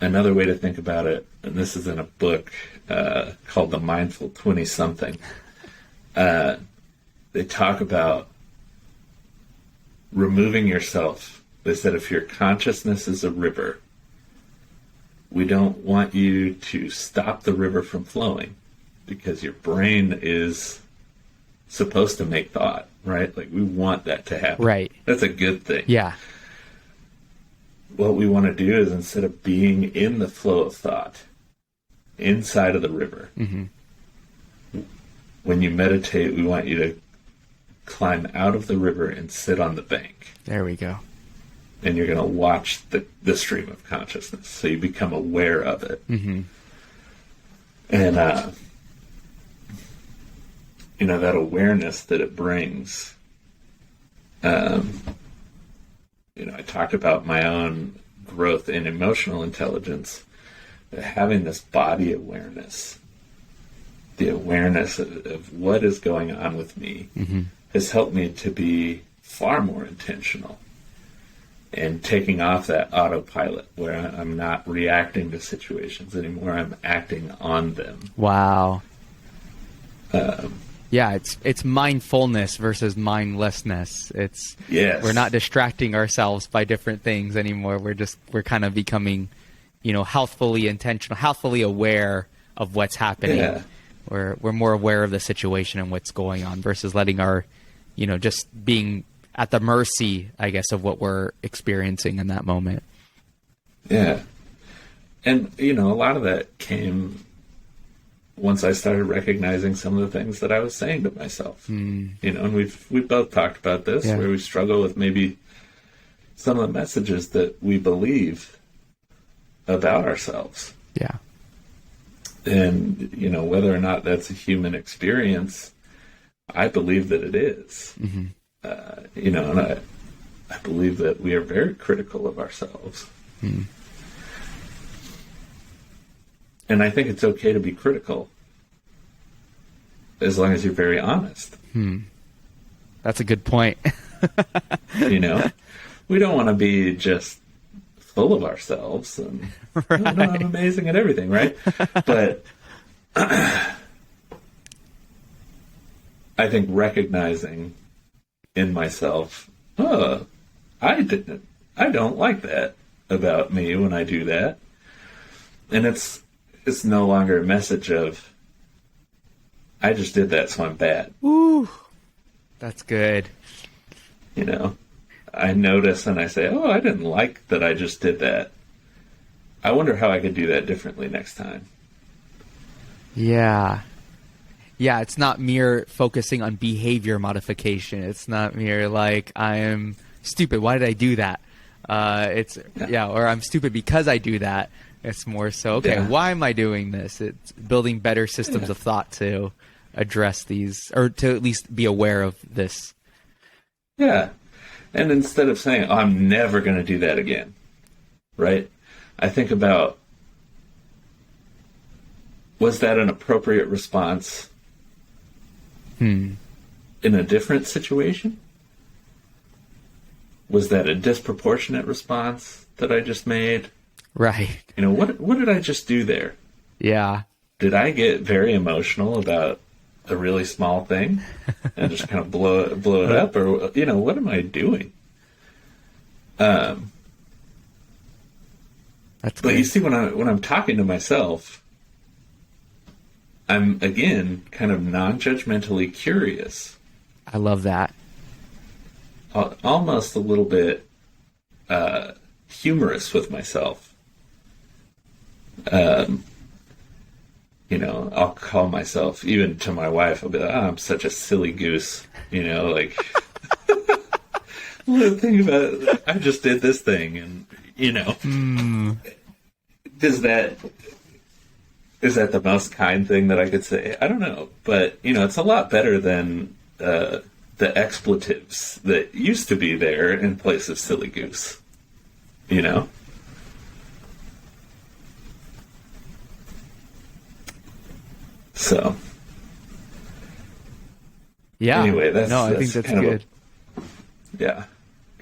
Another way to think about it, and this is in a book called The Mindful 20-something, they talk about removing yourself. They said if your consciousness is a river, we don't want you to stop the river from flowing, because your brain is supposed to make thought, right? Like we want that to happen. Right. That's a good thing. Yeah. What we want to do is, instead of being in the flow of thought, inside of the river, when you meditate, we want you to climb out of the river and sit on the bank. There we go. And you're going to watch the stream of consciousness. So you become aware of it. Mm-hmm. And, that awareness that it brings. I talked about my own growth in emotional intelligence. Having this body awareness, the awareness of what is going on with me, mm-hmm. has helped me to be far more intentional and taking off that autopilot where I'm not reacting to situations anymore. I'm acting on them. Wow. Yeah, it's mindfulness versus mindlessness. Yes. We're not distracting ourselves by different things anymore. We're kind of becoming, healthfully intentional, healthfully aware of what's happening. Yeah. We're more aware of the situation and what's going on versus letting our, just being at the mercy, I guess, of what we're experiencing in that moment. Yeah. And, a lot of that came once I started recognizing some of the things that I was saying to myself. And we've both talked about this, where we struggle with maybe some of the messages that we believe about ourselves. Yeah. And, whether or not that's a human experience, I believe that it is. Mm-hmm. And I believe that we are very critical of ourselves. Mm. And I think it's okay to be critical as long as you're very honest. That's a good point. We don't want to be just full of ourselves and right. No, I'm amazing at everything, right? But I think recognizing in myself, I don't like that about me when I do that. And it's no longer a message of, I just did that, so I'm bad. Ooh, that's good. I notice and I say, I didn't like that I just did that. I wonder how I could do that differently next time. Yeah. Yeah, it's not mere focusing on behavior modification. It's not mere like, I am stupid. Why did I do that? Or I'm stupid because I do that. It's more so, why am I doing this? It's building better systems of thought to address these, or to at least be aware of this. Yeah. And instead of saying, I'm never going to do that again, right? I think about, was that an appropriate response in a different situation? Was that a disproportionate response that I just made? Right. What did I just do there? Yeah. Did I get very emotional about a really small thing and just kind of blow it up? Or, what am I doing? That's but good. you see, when I'm talking to myself, I'm, again, kind of non-judgmentally curious. I love that. Almost a little bit humorous with myself. I'll call myself, even to my wife, I'll be like, I'm such a silly goose. Like, well, think about it, I just did this thing, and, is that the most kind thing that I could say? I don't know. But, it's a lot better than the expletives that used to be there in place of silly goose. So. Yeah. Anyway, I think that's good. Kind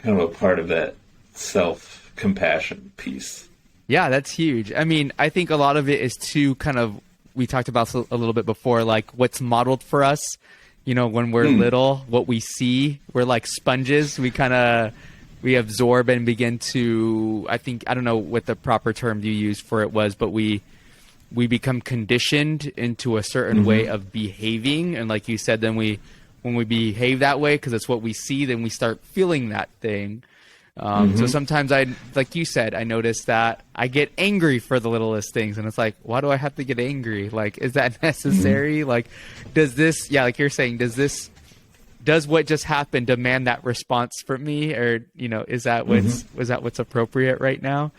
of a part of that self-compassion piece. Yeah, that's huge. I mean, I think a lot of it is too kind of, we talked about a little bit before, like what's modeled for us, when we're little, what we see, we're like sponges. We absorb and begin to, I don't know what the proper term you used for it was, but we become conditioned into a certain way of behaving. And like you said, then when we behave that way, because it's what we see, then we start feeling that thing. So sometimes like you said, I notice that I get angry for the littlest things, and it's like, why do I have to get angry? Like, is that necessary? Like, does this, like you're saying, does this does what just happened demand that response from me, or is that what's appropriate right now?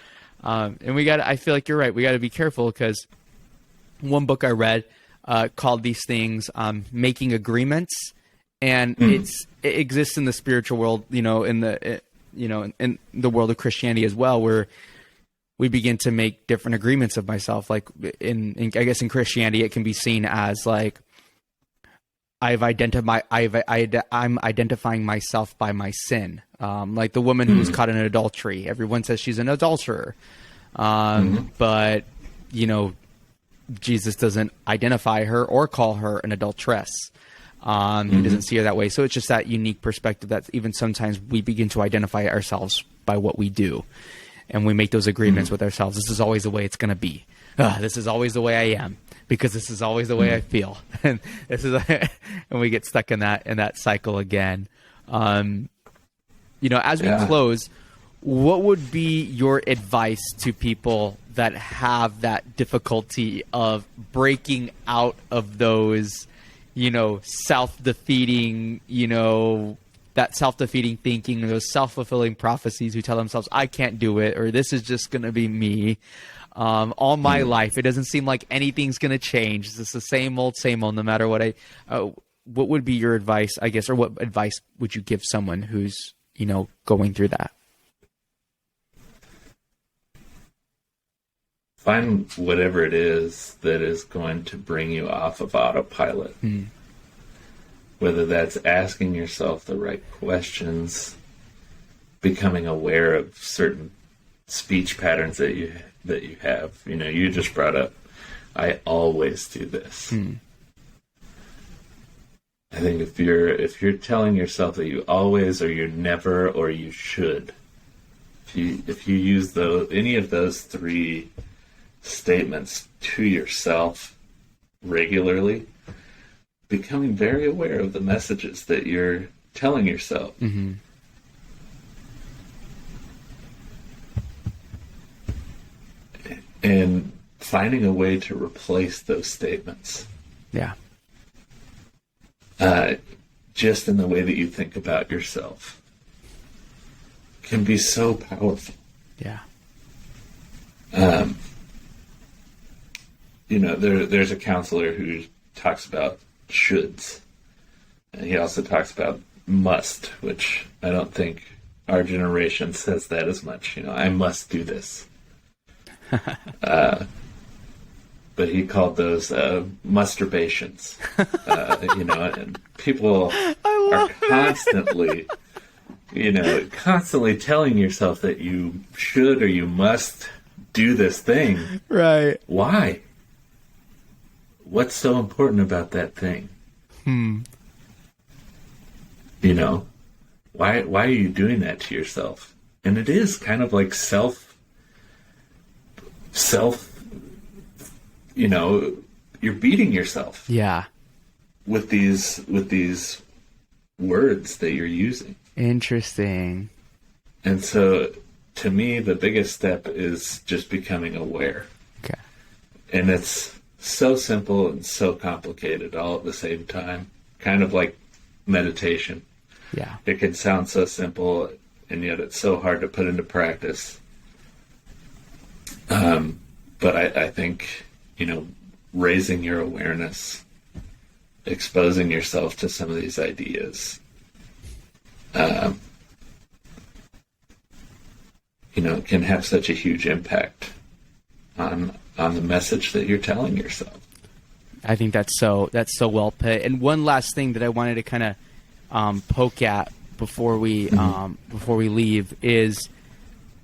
And I feel like you're right. We got to be careful, because one book I read called these things making agreements, and it exists in the spiritual world, in the world of Christianity as well, where we begin to make different agreements of myself. Like I guess in Christianity, it can be seen as like I'm identifying myself by my sin. Like the woman who was caught in adultery. Everyone says she's an adulterer. But, Jesus doesn't identify her or call her an adulteress. He doesn't see her that way. So it's just that unique perspective that even sometimes we begin to identify ourselves by what we do. And we make those agreements with ourselves. This is always the way it's going to be. This is always the way I am, because this is always the way I feel. And and we get stuck in that cycle again. As we close, what would be your advice to people that have that difficulty of breaking out of those, self-defeating, that self-defeating thinking, those self-fulfilling prophecies who tell themselves, I can't do it, or this is just going to be me all my life. It doesn't seem like anything's going to change. It's just the same old, no matter what what would be your advice, I guess, or what advice would you give someone who's, going through that? Find whatever it is that is going to bring you off of autopilot. Whether that's asking yourself the right questions, becoming aware of certain speech patterns that you have. You just brought up, I always do this. I think if you're telling yourself that you always, or you never, or you should, if you use any of those three statements to yourself regularly, becoming very aware of the messages that you're telling yourself. And finding a way to replace those statements. Yeah. Just in the way that you think about yourself can be so powerful. Yeah. There's a counselor who talks about shoulds. And he also talks about must, which I don't think our generation says that as much. I must do this. But he called those masturbations. And people are constantly telling yourself that you should or you must do this thing. Right. Why? What's so important about that thing? Why are you doing that to yourself? And it is kind of like you're beating yourself. Yeah. With these words that you're using. Interesting. And so, to me, the biggest step is just becoming aware. Okay. And it's so simple and so complicated all at the same time. Kind of like meditation. Yeah. It can sound so simple, and yet it's so hard to put into practice. But I think, raising your awareness, exposing yourself to some of these ideas, can have such a huge impact on the message that you're telling yourself. I think that's so well put. And one last thing that I wanted to kind of poke at before we leave is,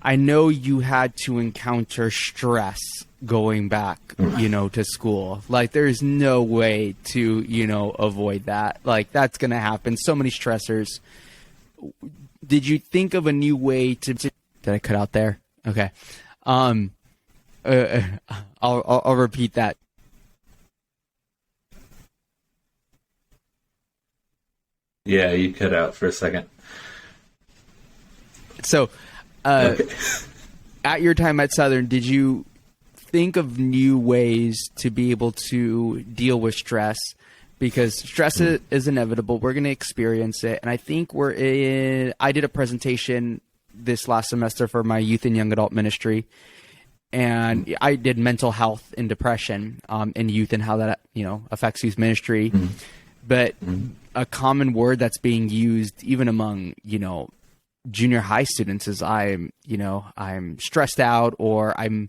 I know you had to encounter stress going back, to school. Like, there's no way to, avoid that. Like, that's going to happen. So many stressors. Did you think of a new way to did I cut out there? Okay. I'll repeat that. Yeah, you cut out for a second. So, okay. At your time at Southern, did you think of new ways to be able to deal with stress? because stress is inevitable. We're going to experience it. And I think I did a presentation this last semester for my youth and young adult ministry. And I did mental health and depression in youth and how that, affects youth ministry. But a common word that's being used even among, junior high students is I'm stressed out, or I'm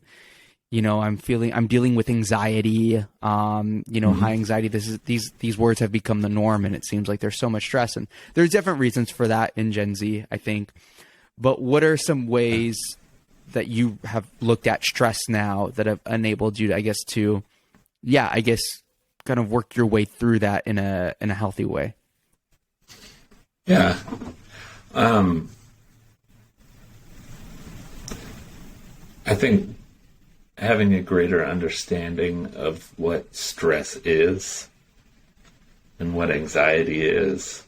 dealing with anxiety, high anxiety. These words have become the norm, and it seems like there's so much stress, and there's different reasons for that in Gen Z, I think. But what are some ways that you have looked at stress now that have enabled you, to kind of work your way through that in a healthy way? Yeah. I think having a greater understanding of what stress is and what anxiety is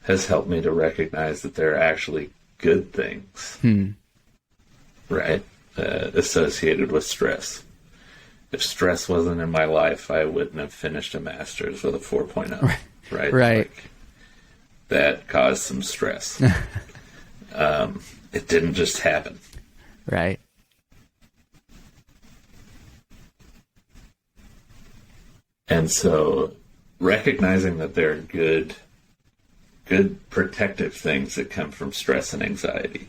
has helped me to recognize that there are actually good things, right, associated with stress. If stress wasn't in my life, I wouldn't have finished a master's with a 4.0, right? Right. Like, that caused some stress. It didn't just happen. Right. And so recognizing that there are good protective things that come from stress and anxiety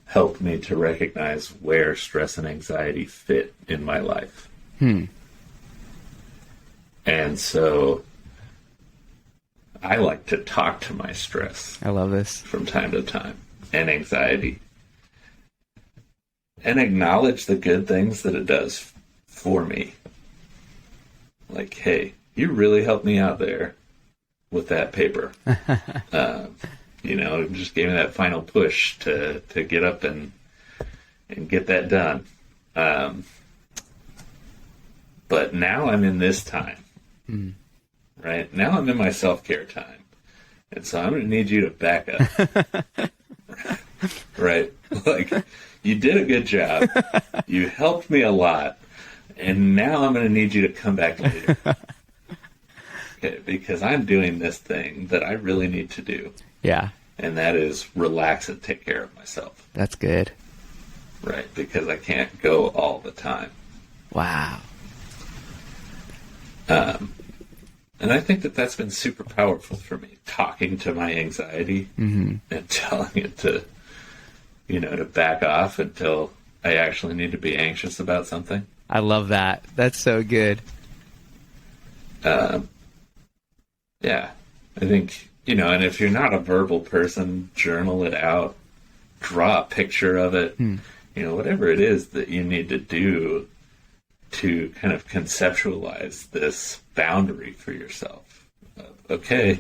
helped me to recognize where stress and anxiety fit in my life. And so I like to talk to my stress. I love this. From time to time, and anxiety. And acknowledge the good things that it does for me. Like, hey, you really helped me out there with that paper. Just gave me that final push to get up and get that done. But now I'm in this time. Right? Now I'm in my self-care time. And so I'm going to need you to back up. Right? Like, you did a good job. You helped me a lot. And now I'm going to need you to come back later. Okay, because I'm doing this thing that I really need to do. Yeah. And that is relax and take care of myself. That's good. Right, because I can't go all the time. Wow. And I think that that's been super powerful for me, talking to my anxiety and telling it to, to back off until I actually need to be anxious about something. I love that. That's so good. Yeah, I think, and if you're not a verbal person, journal it out, draw a picture of it, whatever it is that you need to do to kind of conceptualize this boundary for yourself. Okay,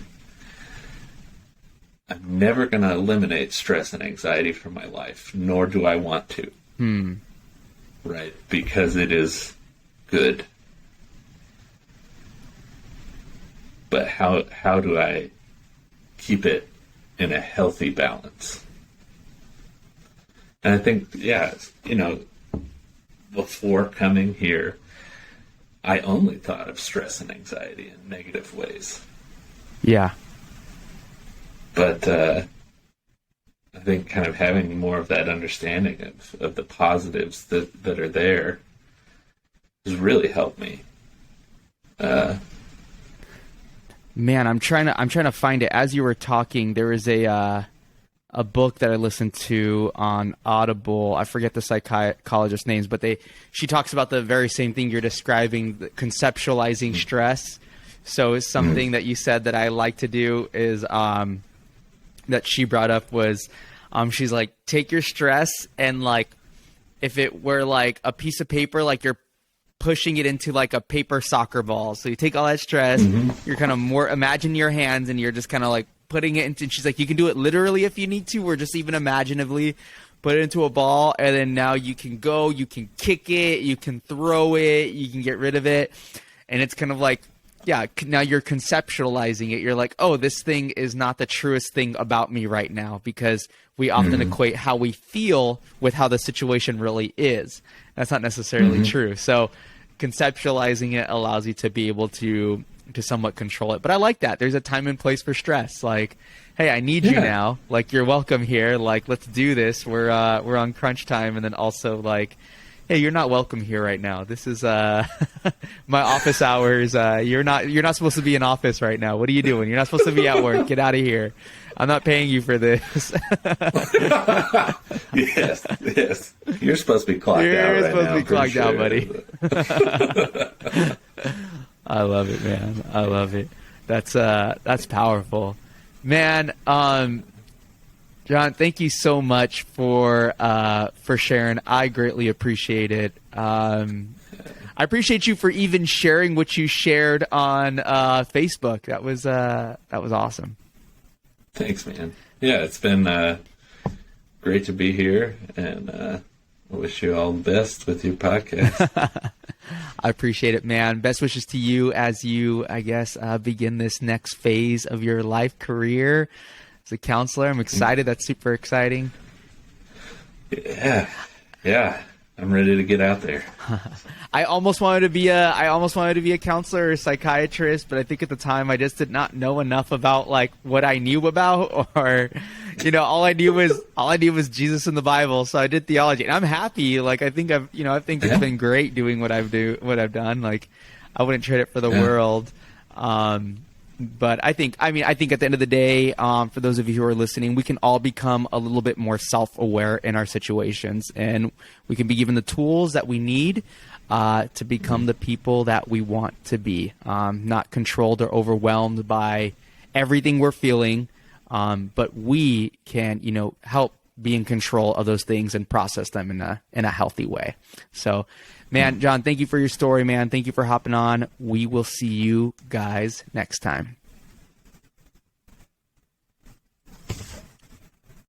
I'm never going to eliminate stress and anxiety from my life, nor do I want to. Right? Because it is good. But how do I keep it in a healthy balance? And I think, before coming here, I only thought of stress and anxiety in negative ways. Yeah. But I think kind of having more of that understanding of the positives that are there has really helped me. Man, I'm trying to find it. As you were talking, there was a book that I listened to on Audible. I forget the psychologist's names, but she talks about the very same thing you're describing, the conceptualizing stress. So it's something that you said that I like to do is that she brought up was she's like, take your stress and like if it were like a piece of paper, like you're pushing it into like a paper soccer ball. So you take all that stress, you're kind of more imagine your hands and you're just kind of like putting it into, she's like, you can do it literally if you need to, or just even imaginatively put it into a ball. And then now you can go, you can kick it, you can throw it, you can get rid of it. And it's kind of like, yeah, now you're conceptualizing it. You're like, oh, this thing is not the truest thing about me right now, because we often equate how we feel with how the situation really is. That's not necessarily true. So conceptualizing it allows you to be able to to somewhat control it. But I like that. There's a time and place for stress. Like, hey, I need you now. Like, you're welcome here. Like, let's do this. We're on crunch time. And then also like, hey, you're not welcome here right now. This is my office hours. You're not supposed to be in office right now. What are you doing? You're not supposed to be at work. Get out of here. I'm not paying you for this. Yes. You're supposed to be clocked out right now. You're supposed to be clocked out, buddy. I love it, man. I love it. That's powerful, man. Jon, thank you so much for sharing. I greatly appreciate it. I appreciate you for even sharing what you shared on Facebook. That was awesome. Thanks, man. Yeah, it's been great to be here, and I wish you all the best with your podcast. I appreciate it, man. Best wishes to you as you, I guess, begin this next phase of your life career as a counselor. I'm excited. That's super exciting. Yeah. I'm ready to get out there. I almost wanted to be a counselor or a psychiatrist, but I think at the time I just did not know enough about like what I knew about, or all I knew was Jesus and the Bible. So I did theology, and I'm happy. Like I think it's been great doing what I've done. Like I wouldn't trade it for the world. But I think at the end of the day, for those of you who are listening, we can all become a little bit more self-aware in our situations, and we can be given the tools that we need to become the people that we want to be, not controlled or overwhelmed by everything we're feeling, but we can, help be in control of those things and process them in a healthy way. So, man, Jon, thank you for your story, man. Thank you for hopping on. We will see you guys next time.